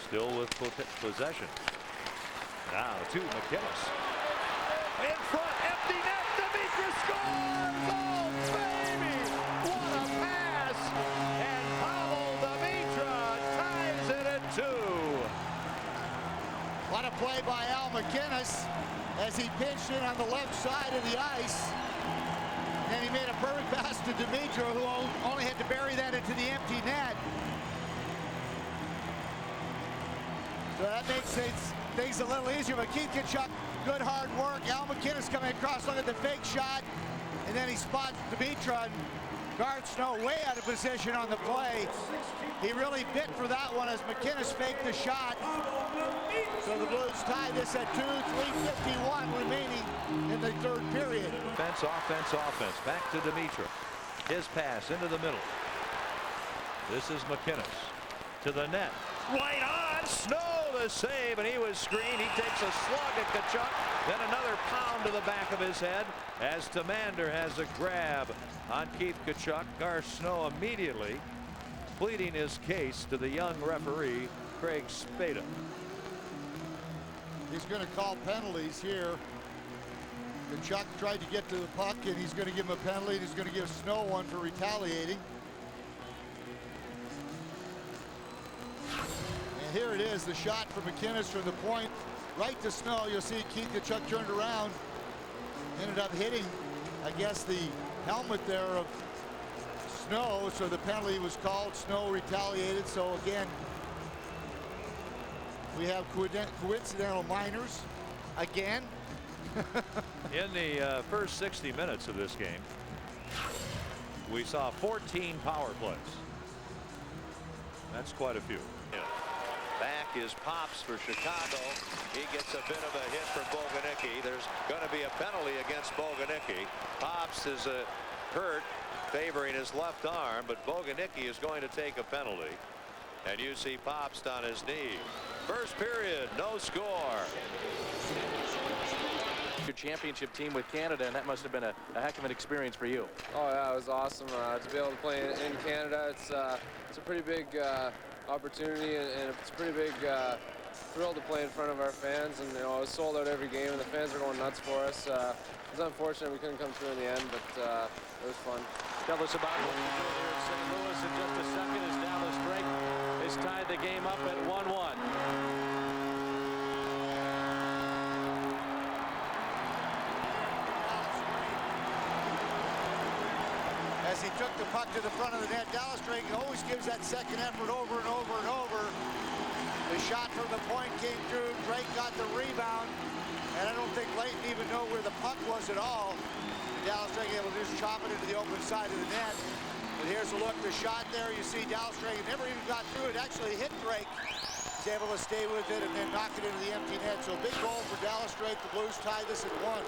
[SPEAKER 1] Still with possession. Now to McKinnis. In front, empty net. Dimitra scores! Oh, baby! What a pass! And Pavel Dimitra ties it at 2.
[SPEAKER 2] What a play by Al McKinnis as he pinched in on the left side of the ice. And he made a perfect pass to Dimitra, who only had to bury that into the empty net. So that makes things a little easier. But Keith Tkachuk, good hard work. Al McKinnis coming across, look at the fake shot. And then he spots Dimitra, and guard Snow way out of position on the play. He really bit for that one as McKinnis faked the shot. So the Blues tie this at 2, 3:51 remaining in the third period.
[SPEAKER 1] Offense, offense, offense. Back to Dimitra. His pass into the middle. This is McKinnis to the net. Right on. Snow, the save, and he was screened. He takes a slug at Tkachuk, then another pound to the back of his head as Tamander has a grab on Keith Tkachuk. Garth Snow immediately pleading his case to the young referee, Craig Spada.
[SPEAKER 2] He's going to call penalties here. Tkachuk tried to get to the puck, and he's going to give him a penalty. He's going to give Snow one for retaliating. And here it is, the shot from McInnes from the point right to Snow. You'll see Keith Tkachuk turned around, ended up hitting, I guess, the helmet there of Snow, so the penalty was called. Snow retaliated. So again, we have coincidental minors again.
[SPEAKER 1] In the first 60 minutes of this game, we saw 14 power plays. That's quite a few.
[SPEAKER 4] Yeah. Back is Pops for Chicago. He gets a bit of a hit from Boganicki. There's going to be a penalty against Boganicki. Pops is hurt, favoring his left arm, but Boganicki is going to take a penalty. And you see Pops on his knee. First period, no score.
[SPEAKER 5] Your championship team with Canada, and that must have been a heck of an experience for you.
[SPEAKER 6] Oh yeah, it was awesome to be able to play in Canada. It's a pretty big opportunity, and it's a pretty big thrill to play in front of our fans. And it was sold out every game, and the fans were going nuts for us. It was unfortunate we couldn't come through in the end, but it was fun.
[SPEAKER 5] Tell us about what you did here in St. Louis in just a second as Dallas Drake has tied the game up at 1-1.
[SPEAKER 2] As he took the puck to the front of the net, Dallas Drake always gives that second effort over and over and over. The shot from the point came through. Drake got the rebound, and I don't think Leighton even knew where the puck was at all. Dallas Drake able to just chop it into the open side of the net. But here's a look, the shot there. You see Dallas Drake never even got through it. Actually hit Drake. He's able to stay with it and then knock it into the empty net. So big goal for Dallas Drake. The Blues tie this at 1.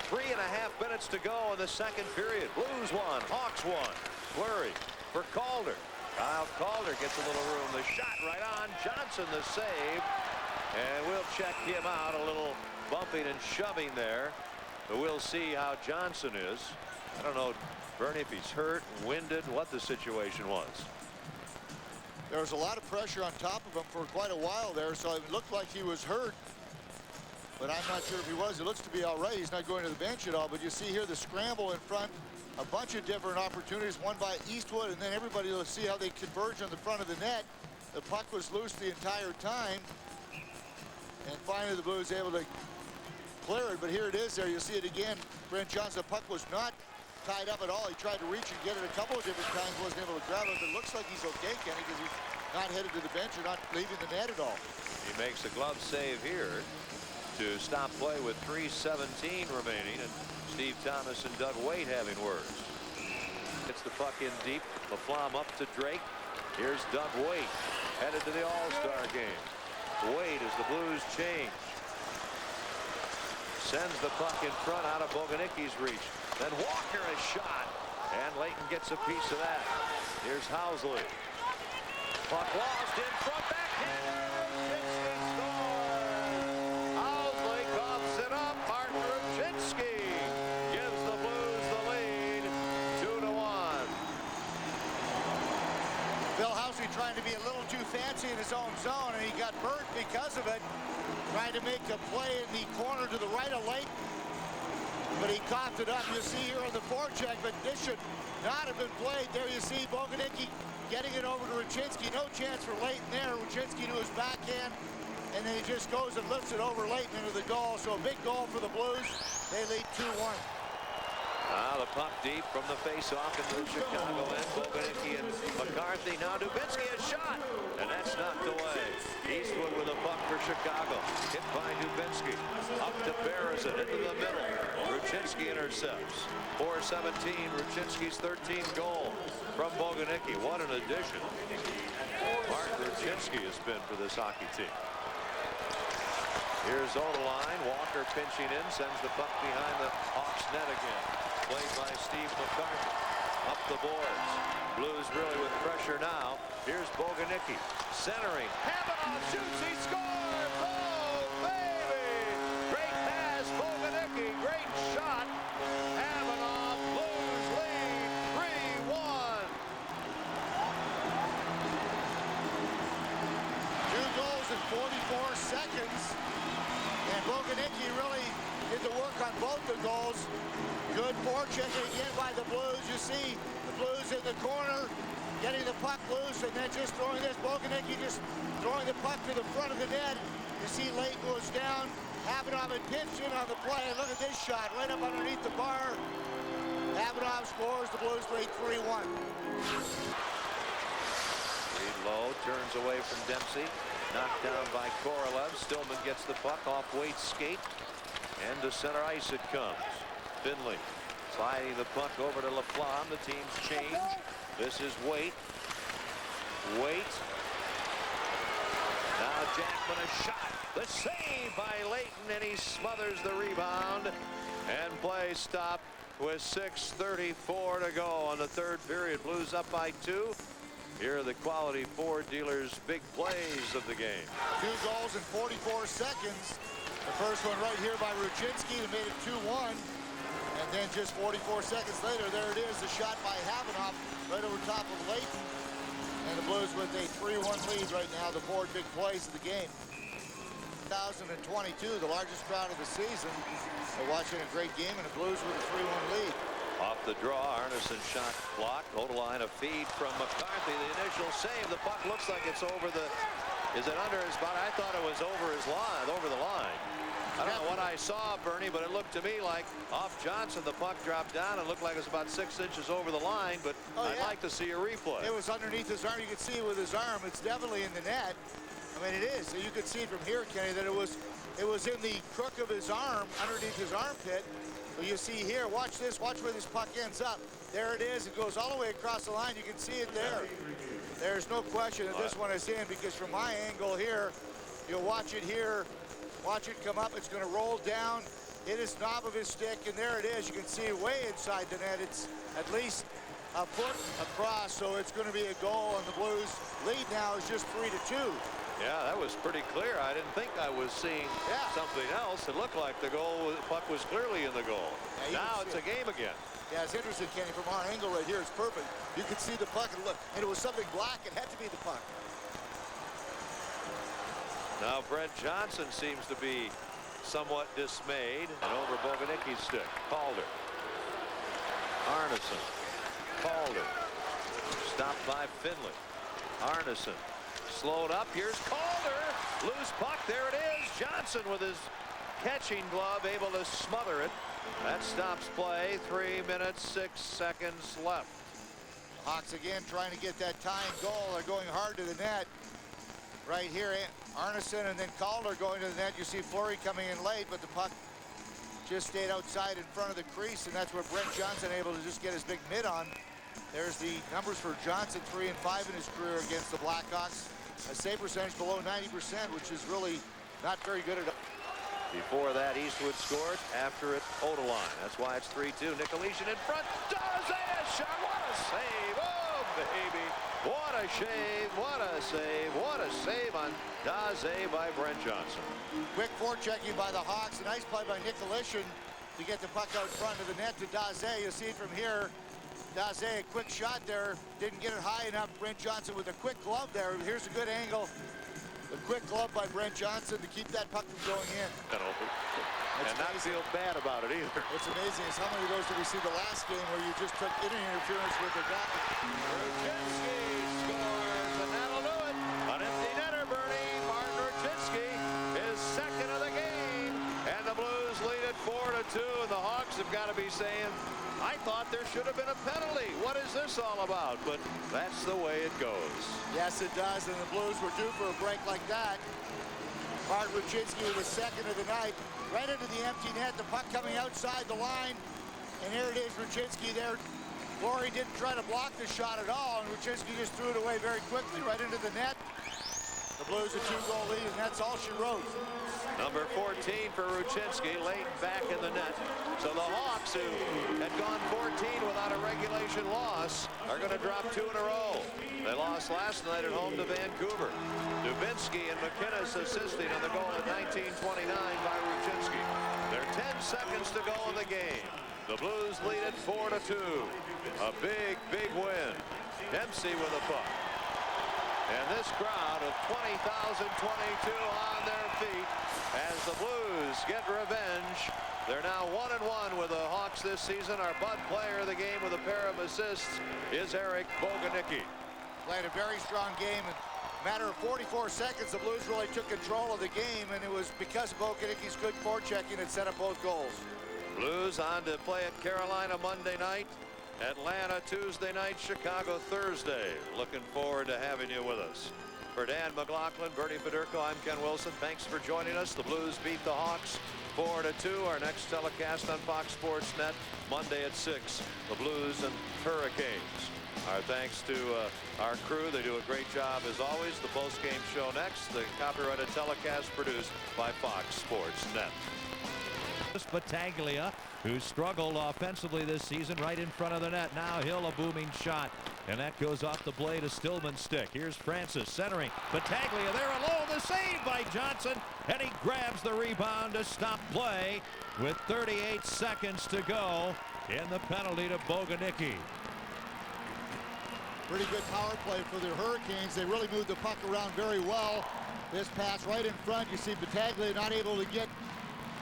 [SPEAKER 1] 3.5 minutes to go in the second period. Blues won, Hawks won. Fleury for Calder. Kyle Calder gets a little room. The shot right on. Johnson the save. And we'll check him out. A little bumping and shoving there. But we'll see how Johnson is. I don't know, Bernie, if he's hurt, winded, what the situation was.
[SPEAKER 2] There was a lot of pressure on top of him for quite a while there, so it looked like he was hurt. But I'm not sure if he was. It looks to be all right. He's not going to the bench at all. But you see here the scramble in front. A bunch of different opportunities. One by Eastwood, and then everybody will see how they converge on the front of the net. The puck was loose the entire time. And finally the Blues able to clear it. But here it is there. You'll see it again. Brent Johnson, the puck was not tied up at all. He tried to reach and get it a couple of different times. Wasn't able to grab it. But it looks like he's okay, Kenny, because he's not headed to the bench or not leaving the net at all.
[SPEAKER 1] He makes a glove save here to stop play with 3:17 remaining, and Steve Thomas and Doug Waite having words. Gets the puck in deep. Laflamme up to Drake. Here's Doug Waite headed to the All-Star game. Waite as the Blues change. Sends the puck in front out of Boganicki's reach. Then Walker a shot, and Leighton gets a piece of that. Here's Housley. Puck lost in front, backhand.
[SPEAKER 2] Trying to be a little too fancy in his own zone, and he got burnt because of it. Trying to make a play in the corner to the right of Leighton, but he coughed it up. You see here on the forecheck, but this should not have been played. There you see Boganicki getting it over to Ruchinski. No chance for Leighton there. Ruchinski to his backhand, and then he just goes and lifts it over Leighton into the goal. So a big goal for the Blues. They lead 2-1.
[SPEAKER 1] The puck deep from the face-off into the Chicago end. Boganicki and McCarthy. Now Dubinsky a shot, and that's knocked away. Eastwood with a puck for Chicago. Hit by Dubinsky. Up to Berezin into the middle. Ruchinski intercepts. 4:17. Ruchinski's 13th goal from Boganicki. What an addition Mark Ruchinski has been for this hockey team. Here's Odeline. Walker pinching in, sends the puck behind the Hawks net again. Played by Steve McCarthy. Up the boards. Blues really with pressure now. Here's Boganicki centering. Hamanov shoots. He scores. Oh, baby. Great pass. Boganicki. Great shot. Hamanov. Blues lead 3-1.
[SPEAKER 2] 2 goals in 44 seconds. And Boganicki really did the work on both the goals. Good forechecking again by the Blues. You see the Blues in the corner, getting the puck loose, and then just throwing this. Boganicki just throwing the puck to the front of the net. You see Leighton goes down. Hamanov had pinched in on the play. And look at this shot right up underneath the bar. Hamanov scores. The Blues lead 3-1.
[SPEAKER 1] Reed Lowe turns away from Dempsey. Knocked down by Korolev. Stillman gets the puck off Waite's skate. And to center ice it comes. Finley sliding the puck over to Laflamme. The teams change. This is Waite. Waite. Now Jackman a shot. The save by Leighton, and he smothers the rebound. And play stopped with 6:34 to go on the third period. Blues up by 2. Here are the quality Ford dealers' big plays of the game.
[SPEAKER 2] 2 goals in 44 seconds. The first one right here by Rucinski that made it 2-1. And then just 44 seconds later, there it is, the shot by Hamanov right over top of Leighton. And the Blues with a 3-1 lead right now, the 4 big plays of the game. 2022, the largest crowd of the season. They're watching a great game, and the Blues with a 3-1 lead.
[SPEAKER 1] Off the draw, Arneson shot blocked. Odeline a feed from McCarthy. The initial save. The puck looks like it's over the. Is it under his body? I thought it was over his line, over the line. I don't know what I saw, Bernie, but it looked to me like off Johnson, the puck dropped down and looked like it was about 6 inches over the line, but I'd like to see a replay.
[SPEAKER 2] It was underneath his arm. You could see it with his arm. It's definitely in the net. I mean, it is. So you could see from here, Kenny, that it was in the crook of his arm, underneath his armpit. But you see here, watch this, watch where this puck ends up. There it is. It goes all the way across the line. You can see it there. There's no question that this one is in, because from my angle here, you'll watch it here. Watch it come up. It's going to roll down, hit his knob of his stick, and there it is. You can see it way inside the net. It's at least a foot across, so it's going to be a goal, and the Blues lead now is just 3-2.
[SPEAKER 1] Yeah, that was pretty clear. I didn't think I was seeing something else. It looked like the puck was clearly in the goal. Yeah, now it's a game again.
[SPEAKER 2] Yeah, it's interesting, Kenny. From our angle right here, it's perfect. You can see the puck, and look, and it was something black. It had to be the puck.
[SPEAKER 1] Now Brent Johnson seems to be somewhat dismayed. And over Boganicki's stick. Calder. Arneson. Calder. Stopped by Finley. Arneson. Slowed up. Here's Calder. Loose puck. There it is. Johnson with his catching glove able to smother it. That stops play. 3 minutes, 6 seconds left.
[SPEAKER 2] Hawks again trying to get that tying goal. They're going hard to the net. Right here, Arneson and then Calder going to the net. You see Fleury coming in late, but the puck just stayed outside in front of the crease, and that's where Brent Johnson able to just get his big mitt on. There's the numbers for Johnson, 3 and 5 in his career against the Blackhawks. A save percentage below 90%, which is really not very good at all.
[SPEAKER 1] Before that, Eastwood scored. After it, Odeline. That's why it's 3-2. Nikolyshin in front. Does a shot. What a save. Oh, baby. What a shave. What a save. What a save on Daze by Brent Johnson.
[SPEAKER 2] Quick forechecking by the Hawks. A nice play by Nikolyshin to get the puck out front of the net to Daze. You'll see it from here. Daze, a quick shot there. Didn't get it high enough. Brent Johnson with a quick glove there. Here's a good angle. A quick glove by Brent Johnson to keep that puck from going in.
[SPEAKER 1] And not feel bad about it either.
[SPEAKER 2] What's amazing is how many of those did we see the last game where you just took interference with the guy.
[SPEAKER 1] Rucinski scores, and that'll do it. An empty netter, Bernie. Martin Rucinski is second of the game. And the Blues lead it 4-2, and the Hawks have got to be saying, I thought there should have been a penalty. What is this all about? But that's the way it goes.
[SPEAKER 2] Yes, it does, and the Blues were due for a break like that. Martin Rucinski was second of the night. Right into the empty net, the puck coming outside the line. And here it is, Rucinski there. Fleury didn't try to block the shot at all, and Rucinski just threw it away very quickly right into the net. The Blues a 2-goal lead, and that's all she wrote.
[SPEAKER 1] Number 14 for Rucinski, late back in the net. So the Hawks, who had gone 14 without a regulation elimination loss are going to drop 2 in a row. They lost last night at home to Vancouver. Dubinsky and McInnes assisting on the goal at 19:29 by Ruchinski. There are 10 seconds to go in the game. The Blues lead it 4-2. A big, big win. Dempsey with a puck. And this crowd of 20,022 on their feet as the Blues get revenge. They're now 1-1 with the Hawks this season. Our Bud player of the game with a pair of assists is Eric Boganicki.
[SPEAKER 2] Played a very strong game. In a matter of 44 seconds, the Blues really took control of the game, and it was because of Boganicki's good forechecking that set up both goals.
[SPEAKER 1] Blues on to play at Carolina Monday night, Atlanta Tuesday night, Chicago Thursday. Looking forward to having you with us. For Dan McLaughlin, Bertie Federko, I'm Ken Wilson. Thanks for joining us. The Blues beat the Hawks 4-2. Our next telecast on Fox Sports Net Monday at 6. The Blues and Hurricanes. Our thanks to our crew. They do a great job as always. The post-game show next. The copyrighted telecast produced by Fox Sports Net. Battaglia, who struggled offensively this season, right in front of the net. Now Hill, a booming shot, and that goes off the blade of Stillman's stick. Here's Francis centering. Battaglia there alone. The save by Johnson, and he grabs the rebound to stop play with 38 seconds to go in the penalty to Boganicki.
[SPEAKER 2] Pretty good power play for the Hurricanes. They really moved the puck around very well. This pass right in front. You see Battaglia not able to get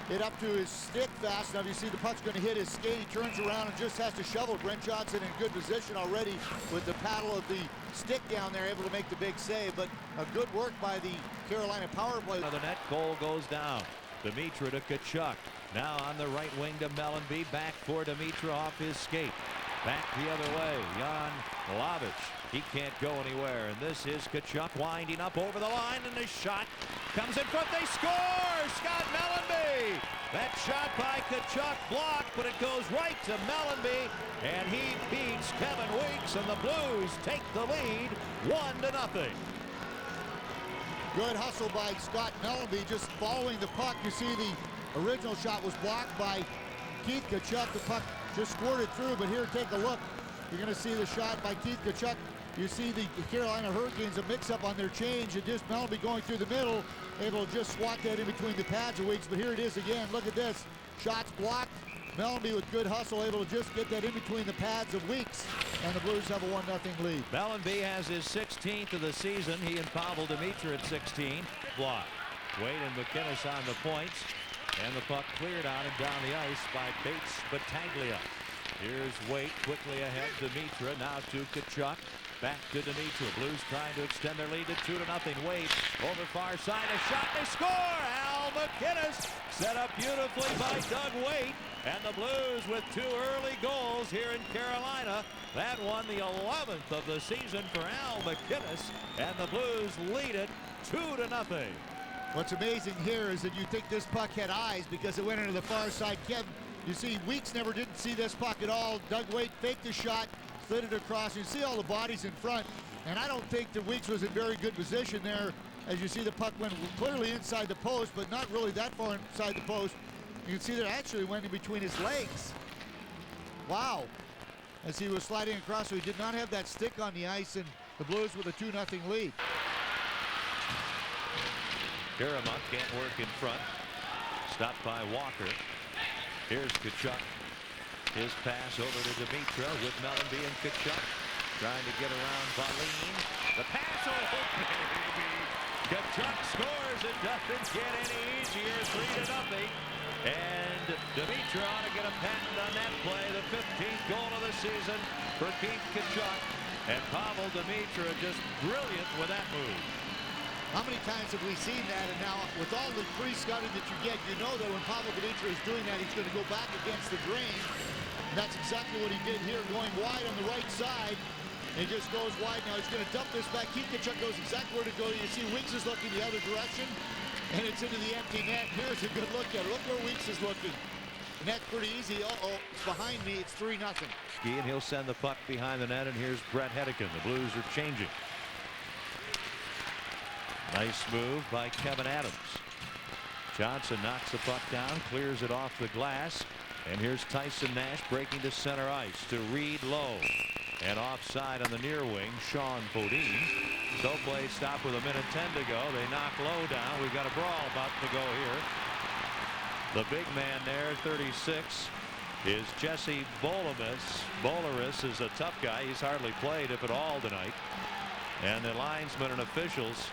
[SPEAKER 2] it up to his stick fast enough. You see the puck's going to hit his skate. He turns around and just has to shovel. Brent Johnson in good position already with the paddle of the stick down there, able to make the big save. But a good work by the Carolina power play.
[SPEAKER 1] The net goal goes down. Dimitra to Tkachuk. Now on the right wing to Mellanby. Back for Dimitra off his skate. Back the other way. Jan Lavic. He can't go anywhere. And this is Tkachuk winding up over the line. And the shot comes in front. They score! Scott Mellanby. That shot by Tkachuk blocked, but it goes right to Mellanby. And he beats Kevin Weeks. And the Blues take the lead 1-0.
[SPEAKER 2] Good hustle by Scott Mellanby, just following the puck. You see the original shot was blocked by Keith Tkachuk. The puck just squirted through, but here, take a look. You're going to see the shot by Keith Tkachuk. You see the Carolina Hurricanes, a mix-up on their change, and just Mellanby going through the middle, able to just swat that in between the pads of Weeks. But here it is again. Look at this. Shots blocked. Mellanby with good hustle, able to just get that in between the pads of Weeks, and the Blues have a 1-0 lead.
[SPEAKER 1] Mellanby has his 16th of the season. He and Pavel Dimitra at 16. Blocked. Wade and McInnes on the points, and the puck cleared out and down the ice by Bates Battaglia. Here's Wade quickly ahead. Dimitra now to Tkachuk. Back to Dimitra. Blues trying to extend their lead to 2-0. Wade over far side. A shot. They score. Al McInnes set up beautifully by Doug Wade. And the Blues with 2 early goals here in Carolina. That one the 11th of the season for Al McInnes. And the Blues lead it 2-0.
[SPEAKER 2] What's amazing here is that you think this puck had eyes because it went into the far side. Kevin, you see Weeks never didn't see this puck at all. Doug Wade faked the shot, slid it across. You see all the bodies in front, and I don't think that Weeks was in very good position there. As you see, the puck went clearly inside the post, but not really that far inside the post. You can see that it actually went in between his legs. Wow. As he was sliding across, so he did not have that stick on the ice, and the Blues with a 2-0 lead.
[SPEAKER 1] Karamuk can't work in front. Stopped by Walker. Here's Tkachuk. His pass over to Dimitra with Mellanby and Tkachuk. Trying to get around Valine. The pass over. Tkachuk scores. It doesn't get any easier. 3-0. And Dimitra ought to get a patent on that play. The 15th goal of the season for Keith Tkachuk. And Pavel Dimitra just brilliant with that move.
[SPEAKER 2] How many times have we seen that? And now, with all the pre-scouting that you get, you know that when Pavel Dimitra is doing that, he's going to go back against the grain. And that's exactly what he did here, going wide on the right side. And he just goes wide. Now he's going to dump this back. Keith Tkachuk knows exactly where to go. You see Weeks is looking the other direction, and it's into the empty net. Here's a good look at it. Look where Weeks is looking. And that's pretty easy. Uh-oh, it's behind me. It's 3-0.
[SPEAKER 1] And he'll send the puck behind the net, and here's Brett Hedican. The Blues are changing. Nice move by Kevin Adams. Johnson knocks the puck down, clears it off the glass. And here's Tyson Nash breaking to center ice to Reed low. And offside on the near wing, Sean Podine. So play stop with 1:10 to go. They knock Lowe down. We've got a brawl about to go here. The big man there, 36, is Jesse Bolaris. Bolaris is a tough guy. He's hardly played, if at all, tonight. And the linesmen and officials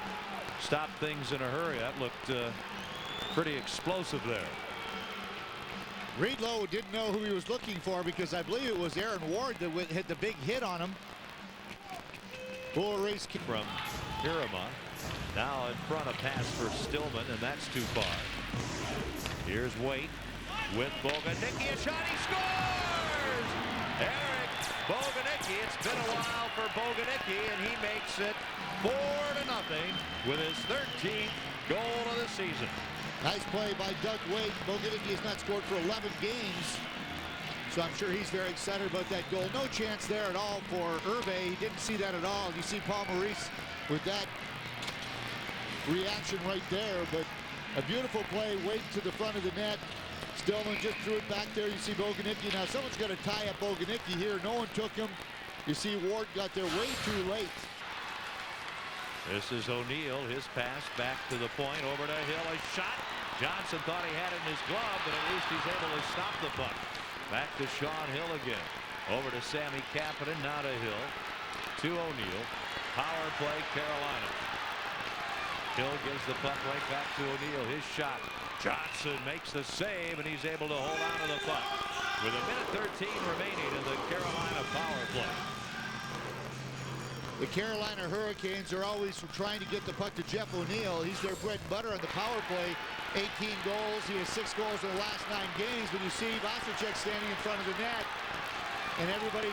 [SPEAKER 1] stopped things in a hurry. That looked pretty explosive there.
[SPEAKER 2] Reed Lowe didn't know who he was looking for because I believe it was Aaron Ward that hit the big hit on him. Bull race
[SPEAKER 1] from Hirama. Now in front, a pass for Stillman, and that's too far. Here's Waite with Boganicki. A shot, he scores! Eric Boganicki. It's been a while for Boganicki, and he makes it 4-0 with his 13th goal of the season.
[SPEAKER 2] Nice play by Doug Waite. Boganicki has not scored for 11 games. So I'm sure he's very excited about that goal. No chance there at all for Hervé. He didn't see that at all. You see Paul Maurice with that reaction right there. But a beautiful play. Waite to the front of the net. Stillman just threw it back there. You see Boganicki. Now someone's going to tie up Boganicki here. No one took him. You see Ward got there way too late.
[SPEAKER 1] This is O'Neill. His pass back to the point. Over to Hill. A shot. Johnson thought he had it in his glove, but at least he's able to stop the puck. Back to Sean Hill again. Over to Sammy Kapanen. Now to Hill. To O'Neill. Power play, Carolina. Hill gives the puck right back to O'Neill. His shot. Johnson makes the save, and he's able to hold on to the puck. With 1:13 remaining in the Carolina power play.
[SPEAKER 2] The Carolina Hurricanes are always trying to get the puck to Jeff O'Neill. He's their bread and butter on the power play. 18 goals. He has 6 goals in the last 9 games. But you see Vasicek standing in front of the net. And everybody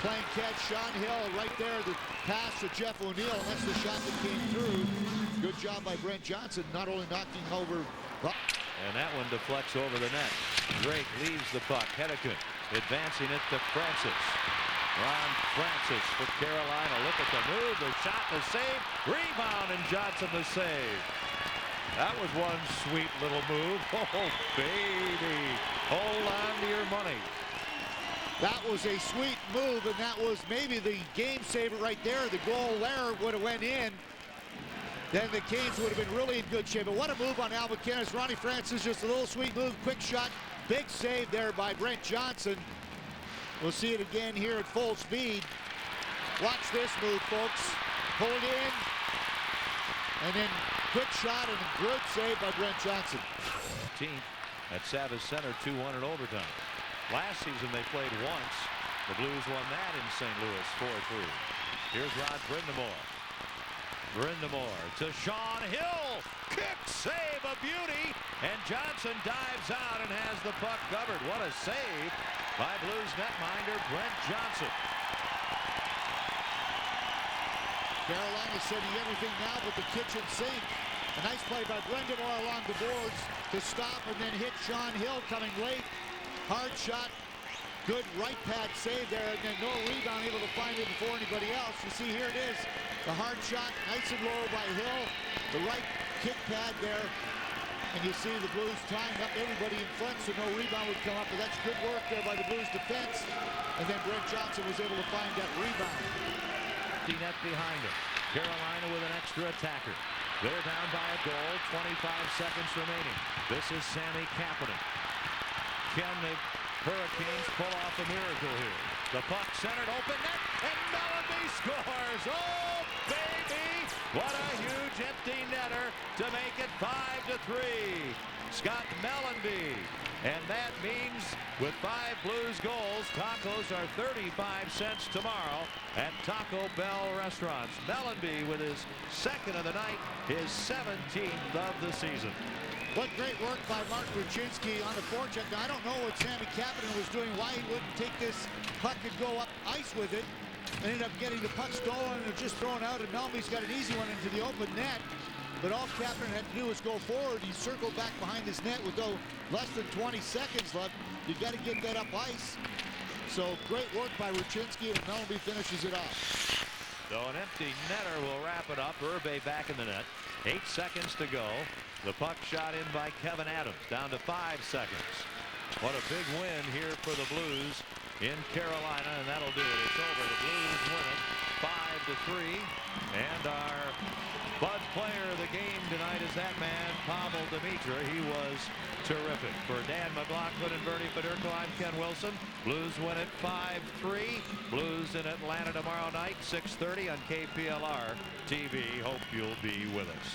[SPEAKER 2] playing catch. Sean Hill right there. The pass to Jeff O'Neill. And that's the shot that came through. Good job by Brent Johnson. Not only knocking over.
[SPEAKER 1] And that one deflects over the net. Drake leaves the puck. Hedekun advancing it to Francis. Ron Francis for Carolina. Look at the move, the shot, the save, rebound, and Johnson the save. That was one sweet little move. Oh, baby. Hold on to your money.
[SPEAKER 2] That was a sweet move, and that was maybe the game saver right there. The goal there would have went in. Then the Canes would have been really in good shape. But what a move on Al McInnes. Ronnie Francis, just a little sweet move, quick shot, big save there by Brent Johnson. We'll see it again here at full speed. Watch this move, folks. Pull it in. And then quick shot and a good save by Brent Johnson.
[SPEAKER 1] Team at Savage Center, 2-1 in overtime. Last season they played once. The Blues won that in St. Louis, 4-3. Here's Rod Brind'Amour. Brind'Amour to Sean Hill. Kick save, a beauty. And Johnson dives out and has the puck covered. What a save by Blues netminder Brent Johnson.
[SPEAKER 2] Carolina sending everything now but the kitchen sink. A nice play by Brind'Amour along the boards to stop and then hit Sean Hill coming late. Hard shot. Good right pad save there, and then no rebound, able to find it before anybody else. You see, here it is. The hard shot, nice and low by Hill. The right kick pad there. And you see the Blues tying up everybody in front so no rebound would come up. But that's good work there by the Blues defense. And then Brent Johnson was able to find that rebound.
[SPEAKER 1] Net behind him. Carolina with an extra attacker. They're down by a goal. 25 seconds remaining. This is Sammy Kapanen. Can the Hurricanes pull off a miracle here? The puck centered, open net, and Mellanby scores. Oh, baby! What a huge empty netter to make it 5-3. Scott Mellanby. And that means with 5 Blues goals, tacos are 35 cents tomorrow at Taco Bell restaurants. Mellanby with his 2nd of the night, his 17th of the season.
[SPEAKER 2] What great work by Mark Ruchinski on the forecheck. Now, I don't know what Sammy Kapanen was doing, why he wouldn't take this puck and go up ice with it. Ended up getting the puck stolen and just thrown out, and Melby's got an easy one into the open net. But all Kapanen had to do was go forward. He circled back behind his net with less than 20 seconds left. You got to get that up ice. So great work by Ruchinski, and Melby finishes it off.
[SPEAKER 1] So an empty netter will wrap it up. Hervé back in the net. 8 seconds to go. The puck shot in by Kevin Adams. Down to 5 seconds. What a big win here for the Blues in Carolina, and that'll do it. It's over. The Blues win it 5-3. And our Bud player of the game tonight is that man, Pavel Demitra. He was terrific. For Dan McLaughlin and Bernie Federico, I'm Ken Wilson. Blues win it 5-3. Blues in Atlanta tomorrow night, 6:30 on KPLR TV. Hope you'll be with us.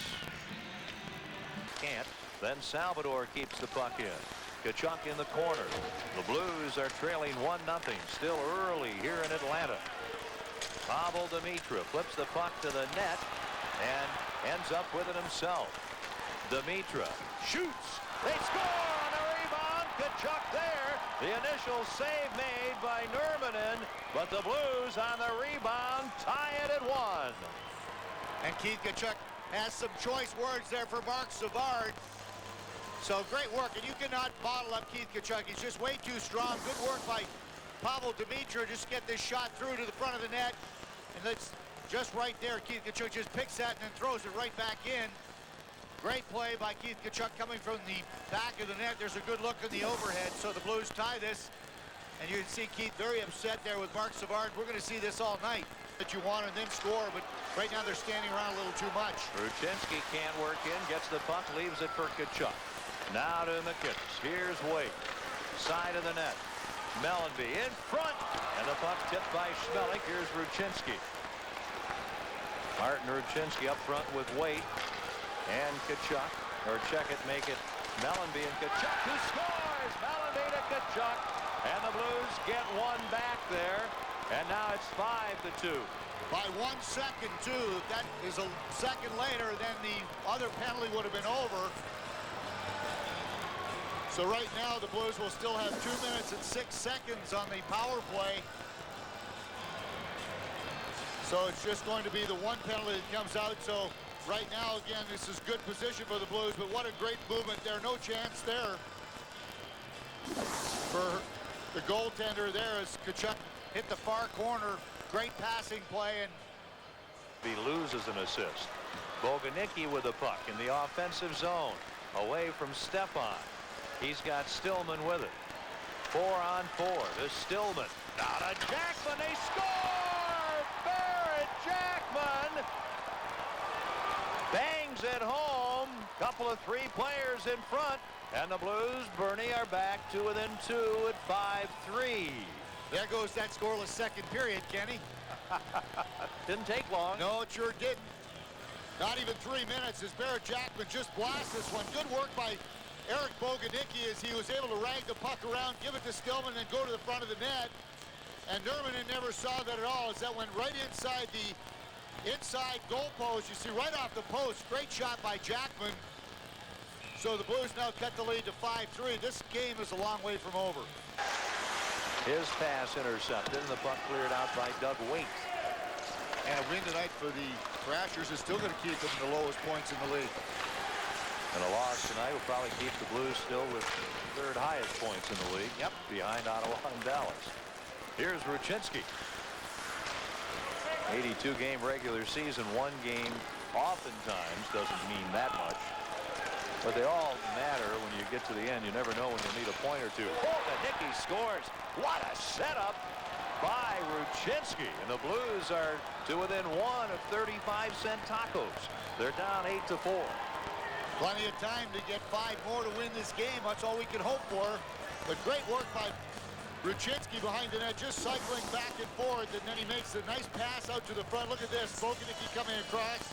[SPEAKER 4] Can't. Then Salvador keeps the puck in. Tkachuk in the corner. The Blues are trailing 1-0. Still early here in Atlanta. Pavel Demitra flips the puck to the net and ends up with it himself. Demitra shoots. They score on the rebound. Tkachuk there. The initial save made by Nurminen, but the Blues on the rebound tie it at 1.
[SPEAKER 2] And Keith Tkachuk has some choice words there for Mark Savard. So great work, and you cannot bottle up Keith Tkachuk. He's just way too strong. Good work by Pavel Demitra. Just get this shot through to the front of the net. And that's just right there. Keith Tkachuk just picks that and then throws it right back in. Great play by Keith Tkachuk coming from the back of the net. There's a good look in the overhead. So the Blues tie this. And you can see Keith very upset there with Mark Savard. We're going to see this all night. That you want and then score, but right now they're standing around a little too much.
[SPEAKER 4] Ruchinski can't work in, gets the puck, leaves it for Tkachuk. Now to McKinnis. Here's Wade. Side of the net. Mellanby in front. And the puck tipped by Schmeling. Here's Ruchinski. Martin Ruchinski up front with Wade. And Tkachuk. Or check it, make it Mellanby and Tkachuk who scores. Mellanby to Tkachuk. And the Blues get one back there. And now it's 5-2.
[SPEAKER 2] By 1 second, too. If that is a second later, then the other penalty would have been over. So right now, the Blues will still have 2 minutes and 6 seconds on the power play. So it's just going to be the one penalty that comes out. So right now, again, this is good position for the Blues, but what a great movement there. No chance there for the goaltender there as Tkachuk hit the far corner. Great passing play, and
[SPEAKER 4] he loses an assist. Boganicki with the puck in the offensive zone, away from Stepan. He's got Stillman with it. 4-on-4 to Stillman. Now to Jackman. They score! Barrett Jackman bangs it home. Couple of 3 players in front, and the Blues, Bernie, are back to within 2 at 5-3.
[SPEAKER 2] There goes that scoreless second period, Kenny.
[SPEAKER 4] Didn't take long.
[SPEAKER 2] No, it sure didn't. Not even 3 minutes as Barrett Jackman just blasts this one. Good work by Eric Boganicki as he was able to rag the puck around, give it to Stillman, and go to the front of the net. And Nurminen never saw that at all as that went right inside the inside goal post. You see right off the post. Great shot by Jackman. So the Blues now cut the lead to 5-3. This game is a long way from over.
[SPEAKER 4] His pass intercepted and the puck cleared out by Doug Waite.
[SPEAKER 2] And a win tonight for the Thrashers is still going to keep them the lowest points in the league.
[SPEAKER 4] And a loss tonight will probably keep the Blues still with third highest points in the league.
[SPEAKER 2] Yep.
[SPEAKER 4] Behind Ottawa and Dallas. Here's Ruchinski. 82-game regular season. 1 game oftentimes doesn't mean that much. But they all matter when you get to the end. You never know when you'll need a point or two. Boganicki scores. What a setup by Ruchinski. And the Blues are to within 1 of 35-cent tacos. They're down 8-4.
[SPEAKER 2] Plenty of time to get 5 more to win this game. That's all we can hope for. But great work by Ruchinski behind the net, just cycling back and forth. And then he makes a nice pass out to the front. Look at this. Boganicki coming across.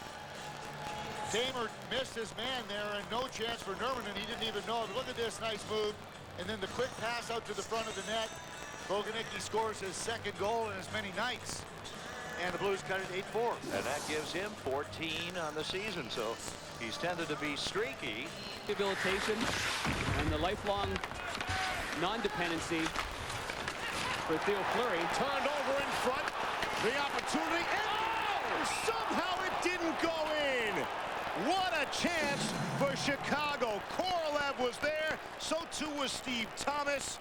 [SPEAKER 2] Tamer missed his man there, and no chance for Nurminen. He didn't even know it. Look at this nice move. And then the quick pass out to the front of the net. Boganicki scores his 2nd goal in as many nights. And the Blues cut it 8-4.
[SPEAKER 4] And that gives him 14 on the season. So he's tended to be streaky.
[SPEAKER 7] Rehabilitation and the lifelong non-dependency for Theo Fleury.
[SPEAKER 8] Turned over in front. The opportunity. And somehow it didn't go in. What a chance for Chicago. Korolev was there. So too was Steve Thomas.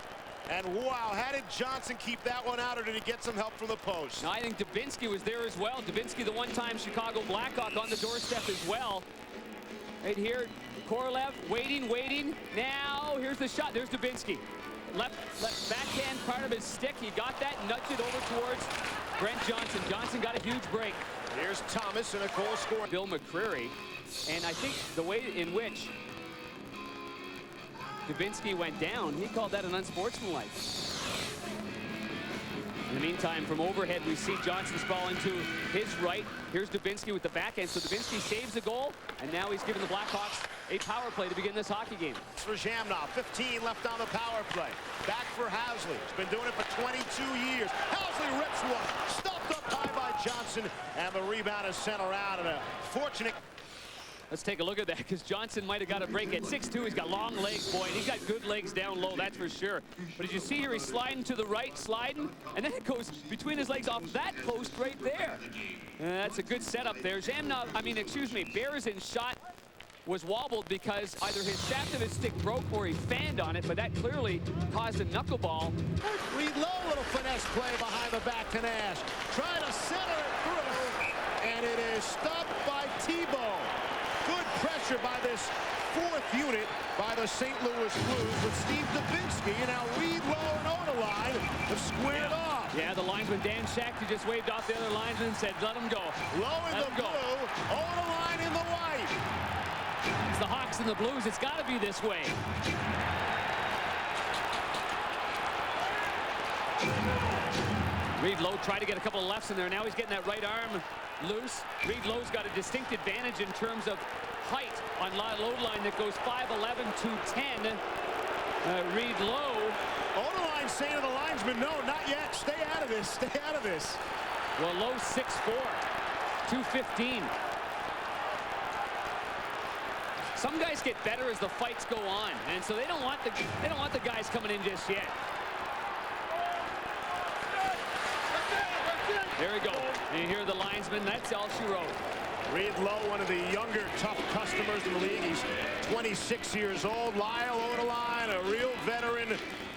[SPEAKER 8] And wow, how did Johnson keep that one out, or did he get some help from the post?
[SPEAKER 7] No, I think Dubinsky was there as well. Dubinsky, the one-time Chicago Blackhawk, on the doorstep as well. Right here, Korolev waiting. Now, here's the shot. There's Dubinsky. left backhand part of his stick. He got that, nudged it over towards Brent Johnson. Johnson got a huge break.
[SPEAKER 8] Here's Thomas and a goal scorer.
[SPEAKER 7] Bill McCreary. And I think the way in which Dubinsky went down, he called that an unsportsmanlike. In the meantime, from overhead, we see Johnson sprawl into his right. Here's Dubinsky with the backhand. So Dubinsky saves the goal, and now he's giving the Blackhawks a power play to begin this hockey game.
[SPEAKER 8] For Jamnov, 15 left on the power play. Back for Housley. He's been doing it for 22 years. Housley rips one. Stuffed up high by Johnson, and the rebound is sent around. And a fortunate.
[SPEAKER 7] Let's take a look at that, because Johnson might have got a break at 6'2". He's got long legs, boy, and he's got good legs down low, that's for sure. But as you see here, he's sliding to the right, sliding, and then it goes between his legs off that post right there. That's a good setup there. Berezin's shot was wobbled because either his shaft of his stick broke or he fanned on it, but that clearly caused a knuckleball.
[SPEAKER 8] Reed Lowe, little finesse play behind the back to Nash. Trying to center it through, and it is stopped by Tebow. Good pressure by this fourth unit by the St. Louis Blues with Steve Dubinsky, and now Reed Lowe and Oderline have squared off.
[SPEAKER 7] Yeah, the linesman Dan Shackty just waved off the other linesman and said, let him go.
[SPEAKER 8] Lowe in the blue, Oderline in the white.
[SPEAKER 7] It's the Hawks and the Blues. It's got to be this way. Reed Lowe tried to get a couple of lefts in there. Now he's getting that right arm loose. Reed Lowe's got a distinct advantage in terms of height on Oderline that goes 5'11", 210. Reed Lowe.
[SPEAKER 8] Oderline saying to the linesman, no, not yet. Stay out of this. Stay out of this.
[SPEAKER 7] Well, Lowe 6'4", 215. Some guys get better as the fights go on, and so they don't want the guys coming in just yet. There we go. And you hear the linesman. That's all she wrote.
[SPEAKER 8] Reed Lowe, one of the younger, tough customers in the league. He's 26 years old. Lyle Oderline, a real veteran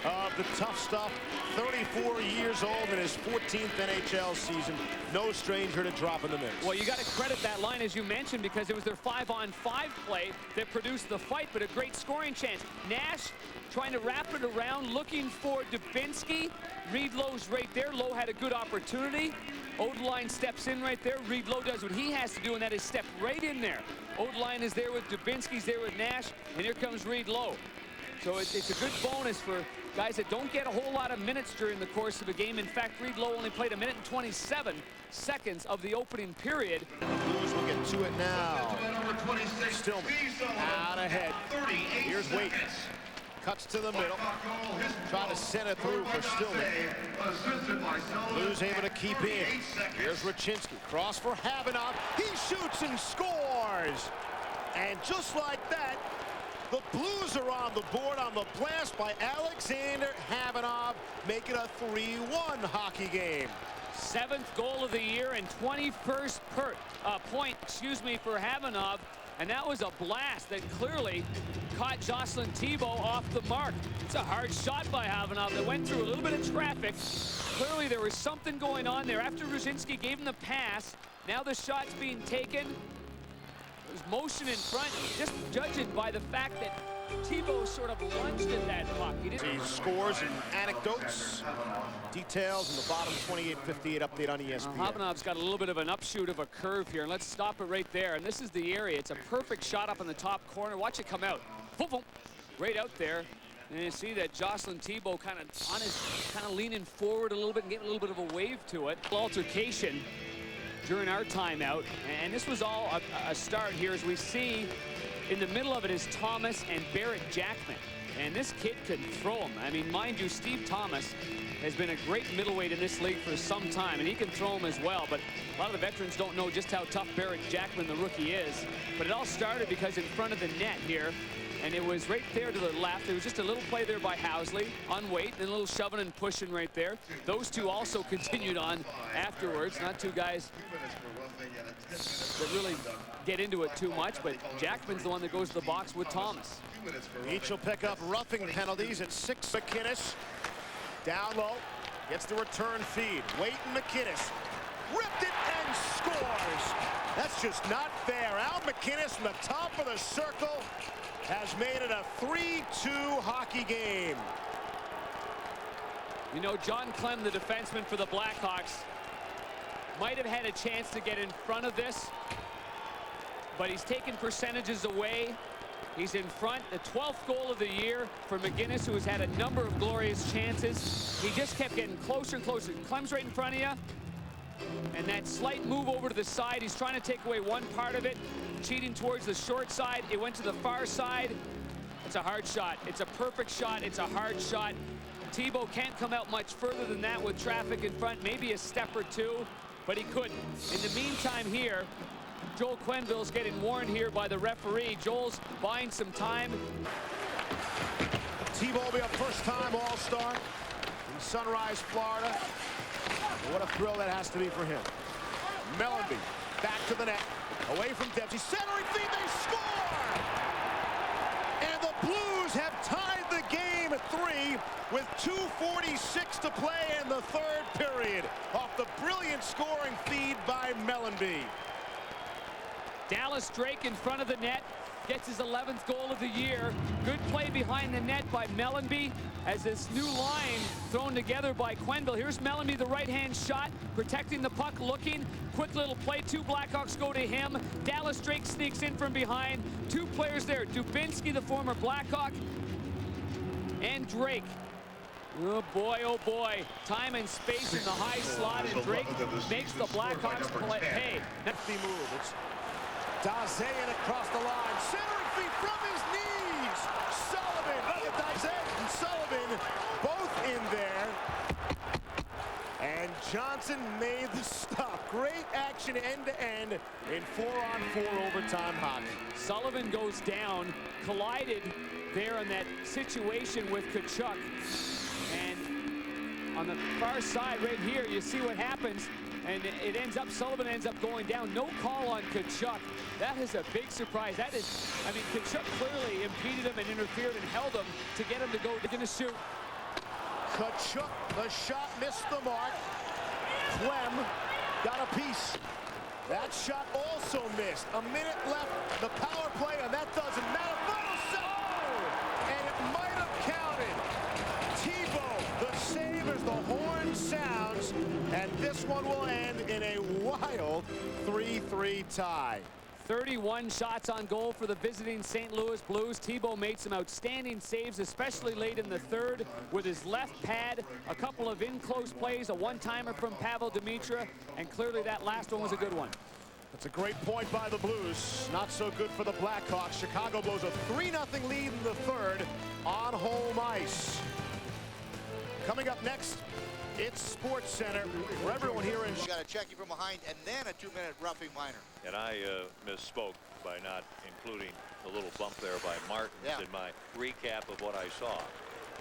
[SPEAKER 8] of the tough stuff. 34 years old in his 14th NHL season. No stranger to dropping the mix.
[SPEAKER 7] Well, you got to credit that line, as you mentioned, because it was their 5-on-5 play that produced the fight, but a great scoring chance. Nash trying to wrap it around, looking for Dubinsky. Reed Lowe's right there. Lowe had a good opportunity. Oderline steps in right there. Reed Lowe does what he has to do, and that is step right in there. Oderline is there with Dubinsky's there with Nash, and here comes Reed Lowe. So it's a good bonus for guys that don't get a whole lot of minutes during the course of a game. In fact, Reed Lowe only played 1 minute and 27 seconds of the opening period.
[SPEAKER 8] The Blues will get to it now. Stillman out ahead. Here's Waite. Cuts to the middle. Trying to center through for Stillman. Blues able to keep in. Here's Raczynski. Cross for Havanov. He shoots and scores. And just like that, the Blues are on the board on the blast by Alexander Havanov, making a 3-1 hockey game.
[SPEAKER 7] 7th goal of the year and 21st point, for Havanov. And that was a blast that clearly caught Jocelyn Thibault off the mark. It's a hard shot by Havanov that went through a little bit of traffic. Clearly there was something going on there. After Raczynski gave him the pass, now the shot's being taken. There's motion in front, just judging by the fact that Thibault sort of lunged at that puck. He
[SPEAKER 8] scores and anecdotes, details in the bottom 28:58 update on ESPN.
[SPEAKER 7] Havanov's got a little bit of an upshoot of a curve here, and let's stop it right there. And this is the area. It's a perfect shot up in the top corner. Watch it come out. Boom, boom. Right out there. And you see that Jocelyn Thibault kind of leaning forward a little bit and getting a little bit of a wave to it. Altercation during our timeout, and this was all a start here. As we see in the middle of it is Thomas and Barrett Jackman, and this kid can throw them. I mean, mind you, Steve Thomas has been a great middleweight in this league for some time, and he can throw them as well, but a lot of the veterans don't know just how tough Barrett Jackman, the rookie, is. But it all started because in front of the net here, and it was right there to the left. There was just a little play there by Housley on Waite, and a little shoving and pushing right there. Those two also continued on afterwards. Not two guys that really get into it too much, but Jackman's the one that goes to the box with Thomas.
[SPEAKER 8] Each will pick up roughing penalties at 6. McInnes down low, gets the return feed. Waite and McInnes ripped it and scores. That's just not fair. Al McInnes from the top of the circle has made it a 3-2 hockey game.
[SPEAKER 7] You know, John Clem, the defenseman for the Blackhawks, might have had a chance to get in front of this, but he's taken percentages away. He's in front. The 12th goal of the year for McGinnis, who has had a number of glorious chances. He just kept getting closer and closer. Clem's right in front of you. And that slight move over to the side, he's trying to take away one part of it, cheating towards the short side. It went to the far side. It's a hard shot. It's a perfect shot. It's a hard shot. Thibault can't come out much further than that with traffic in front, maybe a step or two, but he couldn't. In the meantime here, Joel Quenneville's getting warned here by the referee. Joel's buying some time.
[SPEAKER 8] Thibault will be a first-time All-Star in Sunrise, Florida. What a thrill that has to be for him. Mellenby back to the net, away from Dempsey, centering feed, they score! And the Blues have tied the game at 3 with 2:46 to play in the third period off the brilliant scoring feed by Mellenby.
[SPEAKER 7] Dallas Drake in front of the net, gets his 11th goal of the year. Good play behind the net by Mellenby as this new line thrown together by Quenneville. Here's Mellenby, the right-hand shot, protecting the puck, looking. Quick little play, 2 Blackhawks go to him. Dallas Drake sneaks in from behind. 2 players there, Dubinsky, the former Blackhawk, and Drake. Oh boy, time and space in the high slot, and Drake makes the Blackhawks pay.
[SPEAKER 8] Nifty move. It's Daze in across the line, centering feet from his knees. Sullivan, look at Daze and Sullivan, both in there. And Johnson made the stop. Great action end-to-end in 4-on-4 overtime hockey.
[SPEAKER 7] Sullivan goes down, collided there in that situation with Tkachuk. And on the far side right here, you see what happens. And it ends up, Sullivan ends up going down. No call on Tkachuk. That is a big surprise. That is, I mean, Tkachuk clearly impeded him and interfered and held him to get him to go. They're going to shoot.
[SPEAKER 8] Tkachuk, the shot missed the mark. Clem got a piece. That shot also missed. A minute left, the power play, and that doesn't matter. Final shot! And it might have counted. Thibault, the save as the horn sounds, and this one will end in a wild 3-3 tie.
[SPEAKER 7] 31 shots on goal for the visiting St. Louis Blues. Thibault made some outstanding saves, especially late in the third with his left pad. A couple of in-close plays, a one-timer from Pavel Demitra, and clearly that last one was a good one.
[SPEAKER 8] That's a great point by the Blues. Not so good for the Blackhawks. Chicago blows a 3-0 lead in the third on home ice. Coming up next, it's Sports Center, where everyone here in...
[SPEAKER 2] Got to check you from behind, and then a 2-minute roughing minor.
[SPEAKER 1] And I misspoke by not including the little bump there by Martins in my recap of what I saw,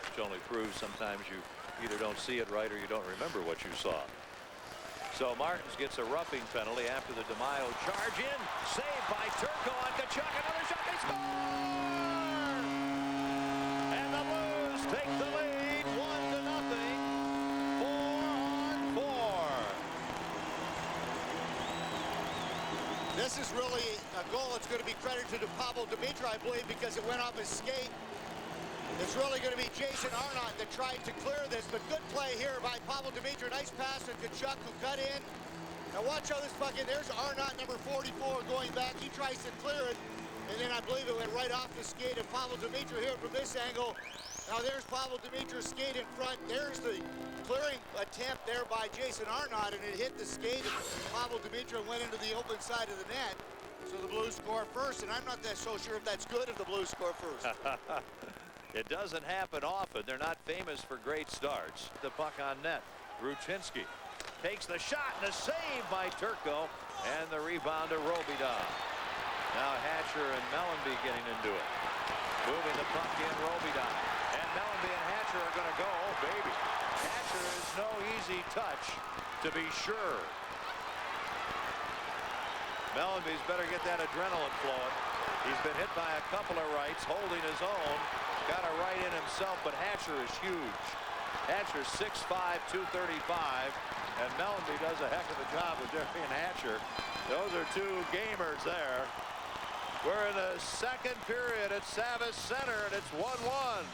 [SPEAKER 1] which only proves sometimes you either don't see it right or you don't remember what you saw. So Martins gets a roughing penalty after the DeMaio charge in. Saved by Turco on Tkachuk. Another shot. They score! And the Blues take the lead 1-0. 4-on-4.
[SPEAKER 2] This is really a goal that's going to be credited to Pavel Demitra, I believe, because it went off his skate. It's really going to be Jason Arnott that tried to clear this, but good play here by Pavel Demitra. Nice pass to Tkachuk, who cut in. Now watch how this fucking, there's Arnott, number 44, going back. He tries to clear it, and then I believe it went right off the skate of Pavel Demitra here from this angle. Now there's Pavel Dimitra's skate in front. There's the clearing attempt there by Jason Arnott, and it hit the skate of Pavel Demitra and went into the open side of the net. So the Blues score first, and I'm not that so sure if that's good if the Blues score first.
[SPEAKER 1] It doesn't happen often. They're not famous for great starts. The puck on net. Ruchinski takes the shot and a save by Turco, and the rebound to Robida. Now Hatcher and Mellenby getting into it. Moving the puck in, Robida. And Mellenby and Hatcher are going to go. Oh, baby. Hatcher is no easy touch, to be sure. Mellenby's better get that adrenaline flowing. He's been hit by a couple of rights, holding his own. Got a right in himself, but Hatcher is huge. Hatcher's 6'5", 235, and Mellenby does a heck of a job with Darian Hatcher. Those are two gamers there. We're in the second period at Sabres Center, and it's 1-1.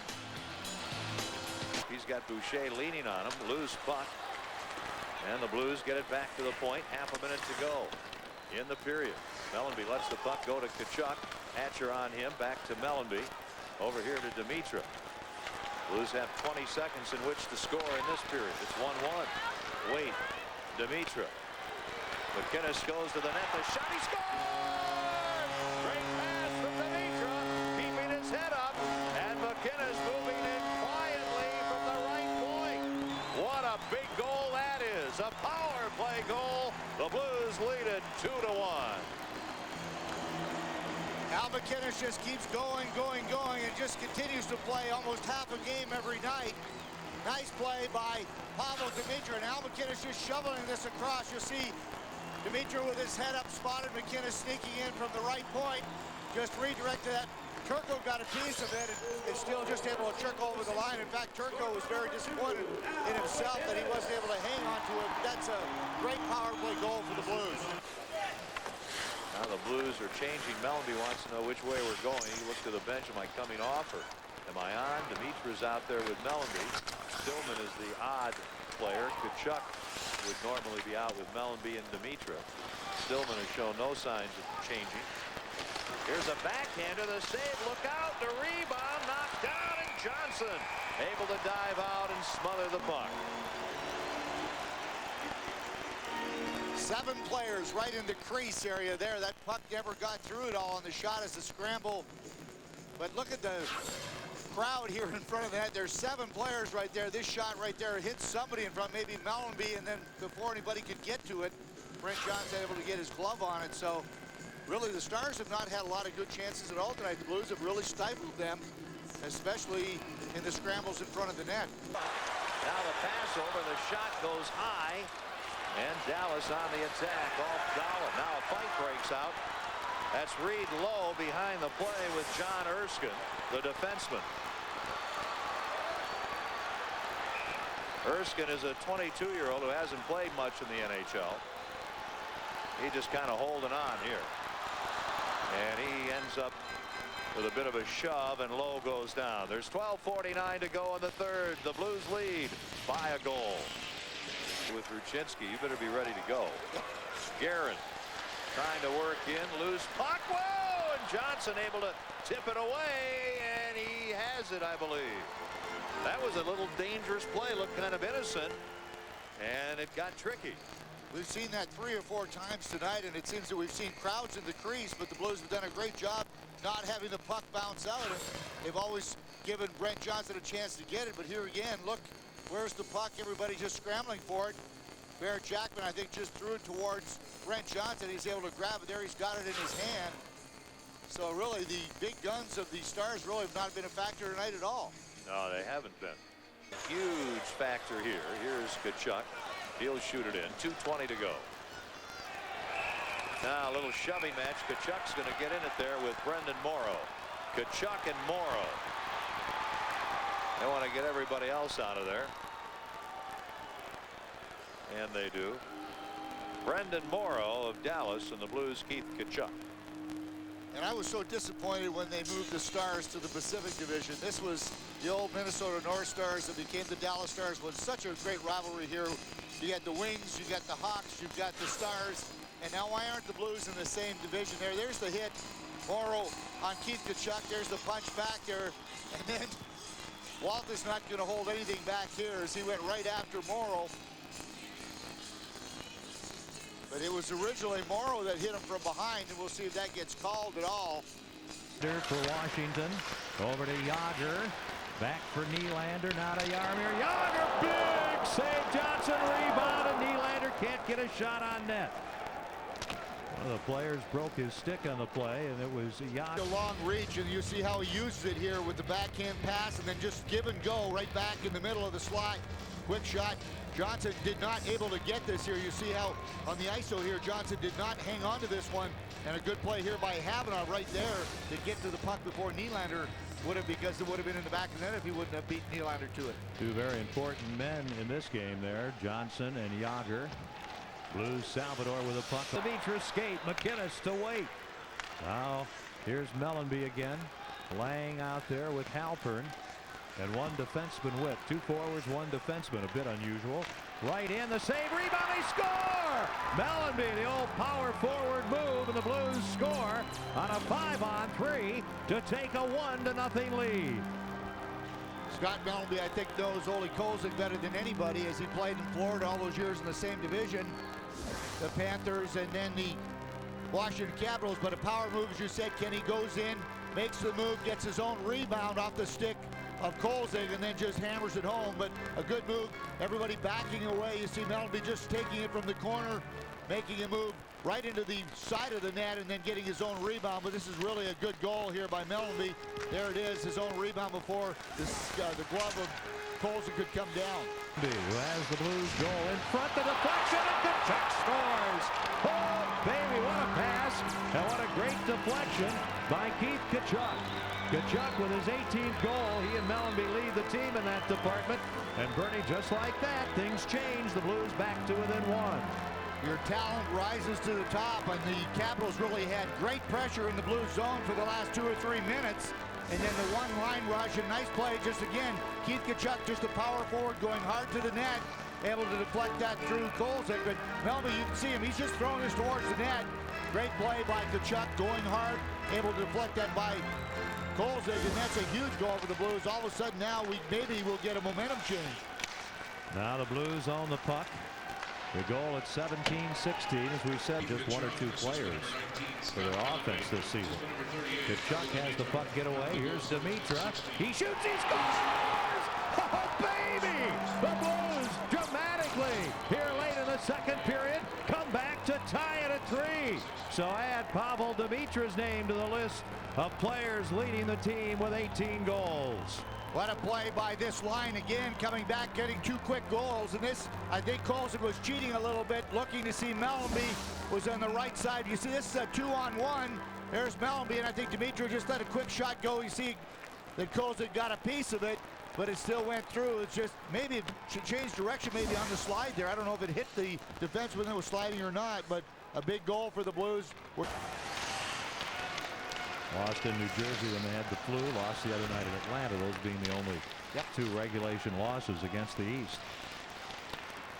[SPEAKER 1] He's got Boucher leaning on him. Loose puck. And the Blues get it back to the point. Half a minute to go in the period. Mellanby lets the puck go to Tkachuk. Hatcher on him. Back to Mellanby. Over here to Dimitra. Blues have 20 seconds in which to score in this period. It's 1-1. Wait. Dimitra. McInnes goes to the net. The shot. He scores! Great pass from Dimitra. Keeping his head up. And McInnes moving in quietly from the right point. What a big goal that is. A power play goal. The Blues lead it 2-1.
[SPEAKER 2] Al McInnes just keeps going, and just continues to play almost half a game every night. Nice play by Pavel Dimitra, and Al McInnes just shoveling this across. You'll see Dimitra with his head up, spotted McInnes sneaking in from the right point. Just redirected that. Turco got a piece of it and still just able to trickle over the line. In fact, Turco was very disappointed in himself that he wasn't able to hang on to it. That's a great power play goal for the Blues.
[SPEAKER 1] Now the Blues are changing. Mellanby wants to know which way we're going. He looks to the bench. Am I coming off or am I on? Dimitra's out there with Mellanby. Stillman is the odd player. Tkachuk would normally be out with Mellanby and Dimitra. Stillman has shown no signs of changing. Here's a backhander. The save. Look out. The rebound. Knocked down. And Johnson able to dive out and smother the puck.
[SPEAKER 2] 7 players right in the crease area there. That puck never got through it all on the shot as a scramble. But look at the crowd here in front of the net. There's 7 players right there. This shot right there hits somebody in front, maybe Mellanby, and then before anybody could get to it, Brent Johnson able to get his glove on it. So really the Stars have not had a lot of good chances at all tonight. The Blues have really stifled them, especially in the scrambles in front of the net.
[SPEAKER 1] Now the pass over. The shot goes high. And Dallas on the attack off Dahlen. Now a fight breaks out. That's Reed Lowe behind the play with John Erskine, the defenseman. Erskine is a 22-year-old who hasn't played much in the NHL. He just kind of holding on here. And he ends up with a bit of a shove, and Lowe goes down. There's 12:49 to go in the third. The Blues lead by a goal. With Ruchinski, you better be ready to go. Guerin trying to work in, loose puck. Whoa! And Johnson able to tip it away, and he has it, I believe. That was a little dangerous play. Looked kind of innocent, and it got tricky.
[SPEAKER 2] We've seen that 3 or 4 times tonight, and it seems that we've seen crowds in the crease, but the Blues have done a great job not having the puck bounce out. And they've always given Brent Johnson a chance to get it, but here again, look. Where's the puck? Everybody just scrambling for it. Barrett Jackman, I think, just threw it towards Brent Johnson. He's able to grab it there. He's got it in his hand. So really, the big guns of the Stars really have not been a factor tonight at all.
[SPEAKER 1] No, they haven't been. Huge factor here. Here's Tkachuk. He'll shoot it in. 2:20 to go. Now a little shoving match. Tkachuk's going to get in it there with Brendan Morrow. Tkachuk and Morrow. They want to get everybody else out of there. And they do. Brendan Morrow of Dallas, and the Blues Keith Tkachuk.
[SPEAKER 2] And I was so disappointed when they moved the Stars to the Pacific Division. This was the old Minnesota North Stars that became the Dallas Stars. It was such a great rivalry here. You got the Wings, you got the Hawks, you've got the Stars. And now why aren't the Blues in the same division there? There's the hit. Morrow on Keith Tkachuk. There's the punch back there. And then Walt is not going to hold anything back here as he went right after Morrow. But it was originally Morrow that hit him from behind, and we'll see if that gets called at all.
[SPEAKER 9] For Washington, over to Yager, back for Nylander, now to Jaromir Yager, big save, Johnson, rebound, and Nylander can't get a shot on net. One of the players broke his stick on the play, and it was Yager.
[SPEAKER 2] A long reach, and you see how he uses it here with the backhand pass, and then just give and go right back in the middle of the slot. Quick shot. Johnson did not able to get this here. You see how on the ISO here, Johnson did not hang on to this one. And a good play here by Havana right there to get to the puck before Nylander would have, because it would have been in the back of the net if he wouldn't have beat Nylander to it.
[SPEAKER 9] Two very important men in this game there, Johnson and Yager. Blues Salvador with a puck. Dimitra skate, McInnes to wait. Now here's Mellanby again, laying out there with Halpern. and one defenseman with. Two forwards, one defenseman. A bit unusual. Right in, the save, rebound, they score! Mellanby, the old power forward move, and the Blues score on a 5-on-3 to take a 1-0 lead.
[SPEAKER 2] Scott Mellanby, I think, knows Ole Kolzig better than anybody as he played in Florida all those years in the same division. The Panthers and then the Washington Capitals, but a power move, as you said. Kenny goes in, makes the move, gets his own rebound off the stick of Kolzig, and then just hammers it home. But a good move. Everybody backing away. You see Mellanby just taking it from the corner, making a move right into the side of the net, and then getting his own rebound. But this is really a good goal here by Mellanby. There it is, his own rebound before this, the glove of Kolzig could come down.
[SPEAKER 9] Who has the Blues goal in front, the deflection, and Tkachuk scores. Oh, baby, what a pass, and what a great deflection by Keith Tkachuk. Tkachuk with his 18th goal. He and Mellanby lead the team in that department. And Bernie, just like that, things change. The Blues back to within one.
[SPEAKER 2] Your talent rises to the top, and the Capitals really had great pressure in the Blues zone for the last 2 or 3 minutes. And then the one-line rush, and nice play just again. Keith Tkachuk, just a power forward, going hard to the net, able to deflect that through Kolzig. But Mellanby, you can see him, he's just throwing this towards the net. Great play by Tkachuk, going hard, able to deflect that by Kolzig, and that's a huge goal for the Blues. All of a sudden now, maybe we'll get a momentum change.
[SPEAKER 9] Now the Blues own the puck. The goal at 17-16, as we said, just one or two players for their offense this season. Tkachuk has the puck get away. Here's Dimitra. He shoots, he scores! Oh, baby! The Blues dramatically here late in the second period come back to tie it at 3. So add Pavel Dimitra's name to the list of players leading the team with 18 goals.
[SPEAKER 2] What a play by this line again, coming back, getting 2 quick goals. And this, I think Kolzig was cheating a little bit, looking to see Mellanby was on the right side. You see, this is a 2-on-1. There's Mellanby, and I think Dimitra just let a quick shot go. You see that Kolzig got a piece of it, but it still went through. It's just, maybe it should change direction maybe on the slide there. I don't know if it hit the defenseman that was sliding or not, but a big goal for the Blues.
[SPEAKER 9] Lost in New Jersey when they had the flu. Lost the other night in Atlanta. Those being the only 2 regulation losses against the East.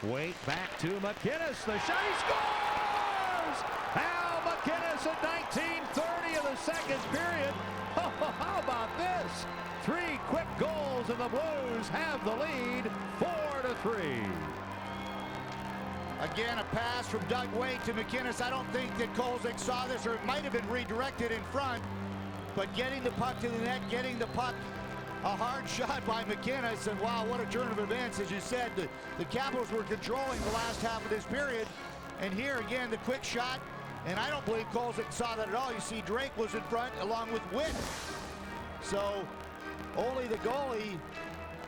[SPEAKER 9] Wait, back to McInnes. The shot, he scores! Al McInnes at 19:30 of the second period. Oh, how about this? 3 quick goals, and the Blues have the lead 4-3.
[SPEAKER 2] Again, a pass from Doug Weight to McInnes. I don't think that Kolzig saw this, or it might have been redirected in front. But getting the puck to the net, getting the puck, a hard shot by McInnes. And wow, what a turn of events. As you said, the Capitals were controlling the last half of this period. And here again, the quick shot. And I don't believe Kolzig saw that at all. You see Drake was in front along with Witt. So only the goalie,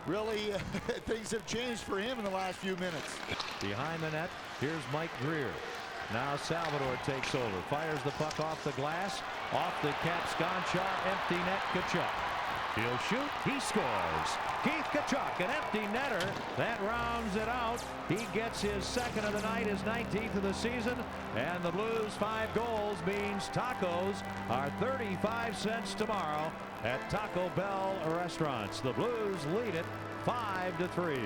[SPEAKER 2] really, things have changed for him in the last few minutes.
[SPEAKER 9] Behind the net, here's Mike Greer. Now Salvador takes over, fires the puck off the glass, off the Capscon shot, empty net, Tkachuk. He'll shoot, he scores. Keith Tkachuk, an empty netter, that rounds it out. He gets his 2nd of the night, his 19th of the season, and the Blues' 5 goals means tacos are 35 cents tomorrow at Taco Bell restaurants. The Blues lead it 5-3.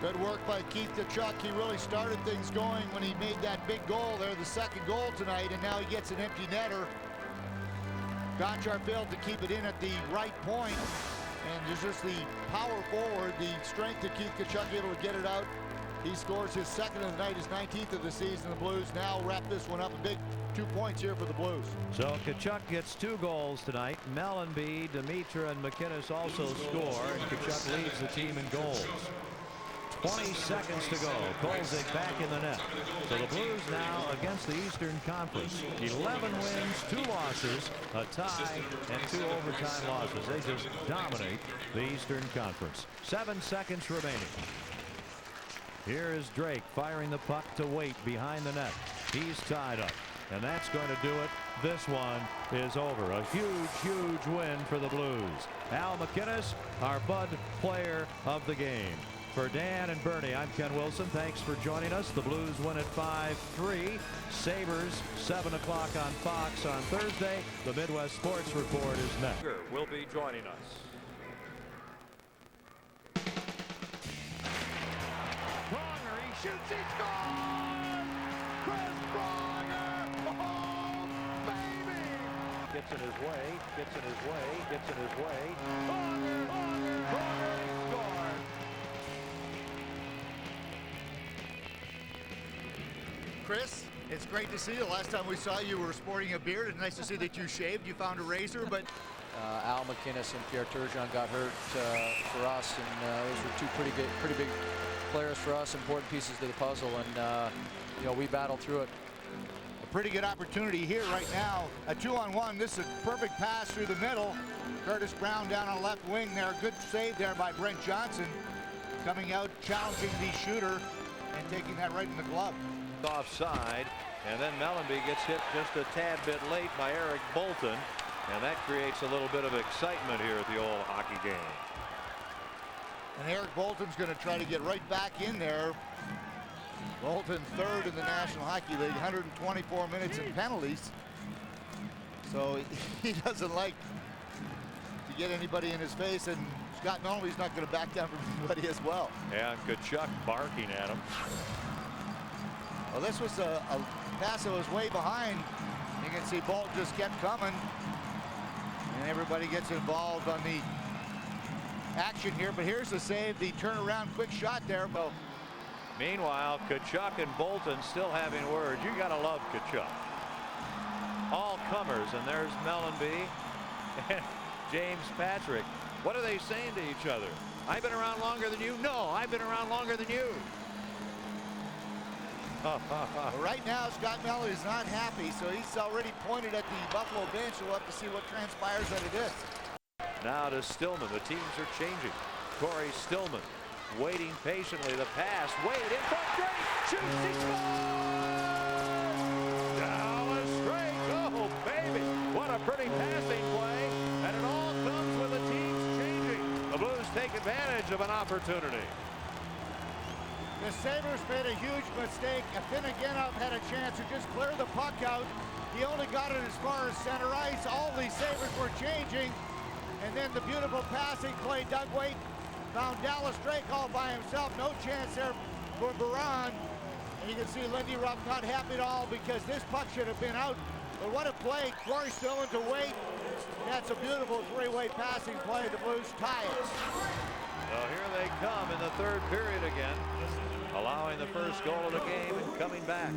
[SPEAKER 2] Good work by Keith Tkachuk. He really started things going when he made that big goal there, the 2nd goal tonight, and now he gets an empty netter. Gonchar failed to keep it in at the right point, and there's just the power forward, the strength of Keith Tkachuk able to get it out. He scores his 2nd of the night, his 19th of the season. The Blues now wrap this one up. A big 2 points here for the Blues.
[SPEAKER 9] So Tkachuk gets 2 goals tonight. Mellanby, Dimitra, and McInnes also score, and Tkachuk leads the team in goals. 20 seconds to go. Kolzig back in the net. So the Blues now against the Eastern Conference. 11 wins, 2 losses, a tie, and 2 overtime losses. They just dominate the Eastern Conference. 7 seconds remaining. Here is Drake firing the puck to Weight behind the net. He's tied up, and that's going to do it. This one is over. A huge, huge win for the Blues. Al McInnes, our Bud player of the game. For Dan and Bernie, I'm Ken Wilson. Thanks for joining us. The Blues win at 5-3. Sabres, 7 o'clock on Fox on Thursday. The Midwest Sports Report is next.
[SPEAKER 3] Will be joining us.
[SPEAKER 2] shoots, he scores! Chris Pronger! Oh, baby!
[SPEAKER 9] Gets in his way, gets in his way, gets in his way. Pronger, he scores!
[SPEAKER 2] Chris, it's great to see you. The last time we saw you were sporting a beard. It's nice to see that you shaved. You found a razor, but
[SPEAKER 10] Al McInnes and Pierre Turgeon got hurt for us, and those were two pretty big players for us, important pieces to the puzzle, and you know, we battled through it.
[SPEAKER 2] a pretty good opportunity here right now. A 2-on-1. This is a perfect pass through the middle. Curtis Brown down on left wing there. Good save there by Brent Johnson. Coming out, challenging the shooter, and taking that right in the glove.
[SPEAKER 1] Offside, and then Mellenby gets hit just a tad bit late by Eric Bolton, and that creates a little bit of excitement here at the old hockey game.
[SPEAKER 2] And Eric Bolton's going to try to get right back in there. Bolton third in the National Hockey League, 124 minutes in penalties. So he doesn't like to get anybody in his face, and Scott Mellenby's not going to back down from anybody as well.
[SPEAKER 1] And Tkachuk barking at him.
[SPEAKER 2] Well, this was a pass that was way behind. You can see Bolt just kept coming. And everybody gets involved on the action here. But here's the save, the turnaround quick shot there. Well,
[SPEAKER 1] Meanwhile, Tkachuk and Bolton still having words. You got to love Tkachuk. All comers, and there's Mellenby and James Patrick. What are they saying to each other? I've been around longer than you? No, I've been around longer than you.
[SPEAKER 2] right now, Scott Mellenby is not happy, so he's already pointed at the Buffalo bench. We'll have to see what transpires out of this.
[SPEAKER 1] Now to Stillman. The teams are changing. Corey Stillman waiting patiently. The pass. Wade in front. Great. Shoots. He scores! Dallas Drake. Oh, baby. What a pretty passing play. And it all comes with the teams changing. The Blues take advantage of an opportunity.
[SPEAKER 2] The Sabres made a huge mistake. Afinogenov had a chance to just clear the puck out. He only got it as far as center ice. All these Sabres were changing. And then the beautiful passing play. Doug Weight found Dallas Drake all by himself. No chance there for Baron. And you can see Lindy Ruff not happy at all because this puck should have been out. But what a play. Corey Stillman to Weight. That's a beautiful three-way passing play. The Blues tie it.
[SPEAKER 1] So here they come in the third period again, allowing the first goal of the game and coming back.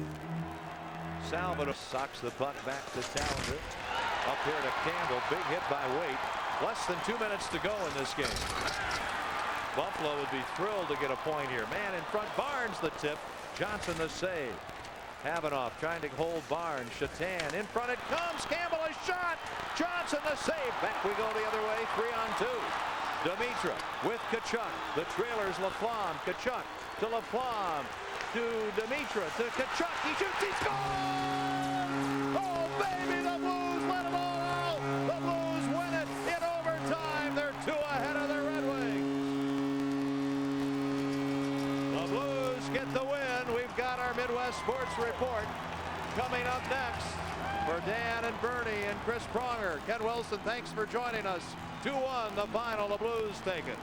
[SPEAKER 1] Salvador socks the puck back to Townsend. Up here to Campbell. Big hit by Weight. Less than 2 minutes to go in this game. Buffalo would be thrilled to get a point here. Man in front. Barnes the tip. Johnson the save. Havanoff trying to hold Barnes. Shatan in front. It comes. Campbell a shot. Johnson the save. Back we go the other way. 3-on-2. Demitra with Tkachuk. The trailers Laflamme. Tkachuk to Laflamme. To Demitra. To Tkachuk. He shoots. He scores! Oh, baby. The Blues let them all out. The Blues win it in overtime. They're 2 ahead of the Red Wings. The Blues get the win. We've got our Midwest Sports Report coming up next. For Dan and Bernie and Chris Pronger, Ken Wilson, thanks for joining us. 2-1 the final. The Blues take it.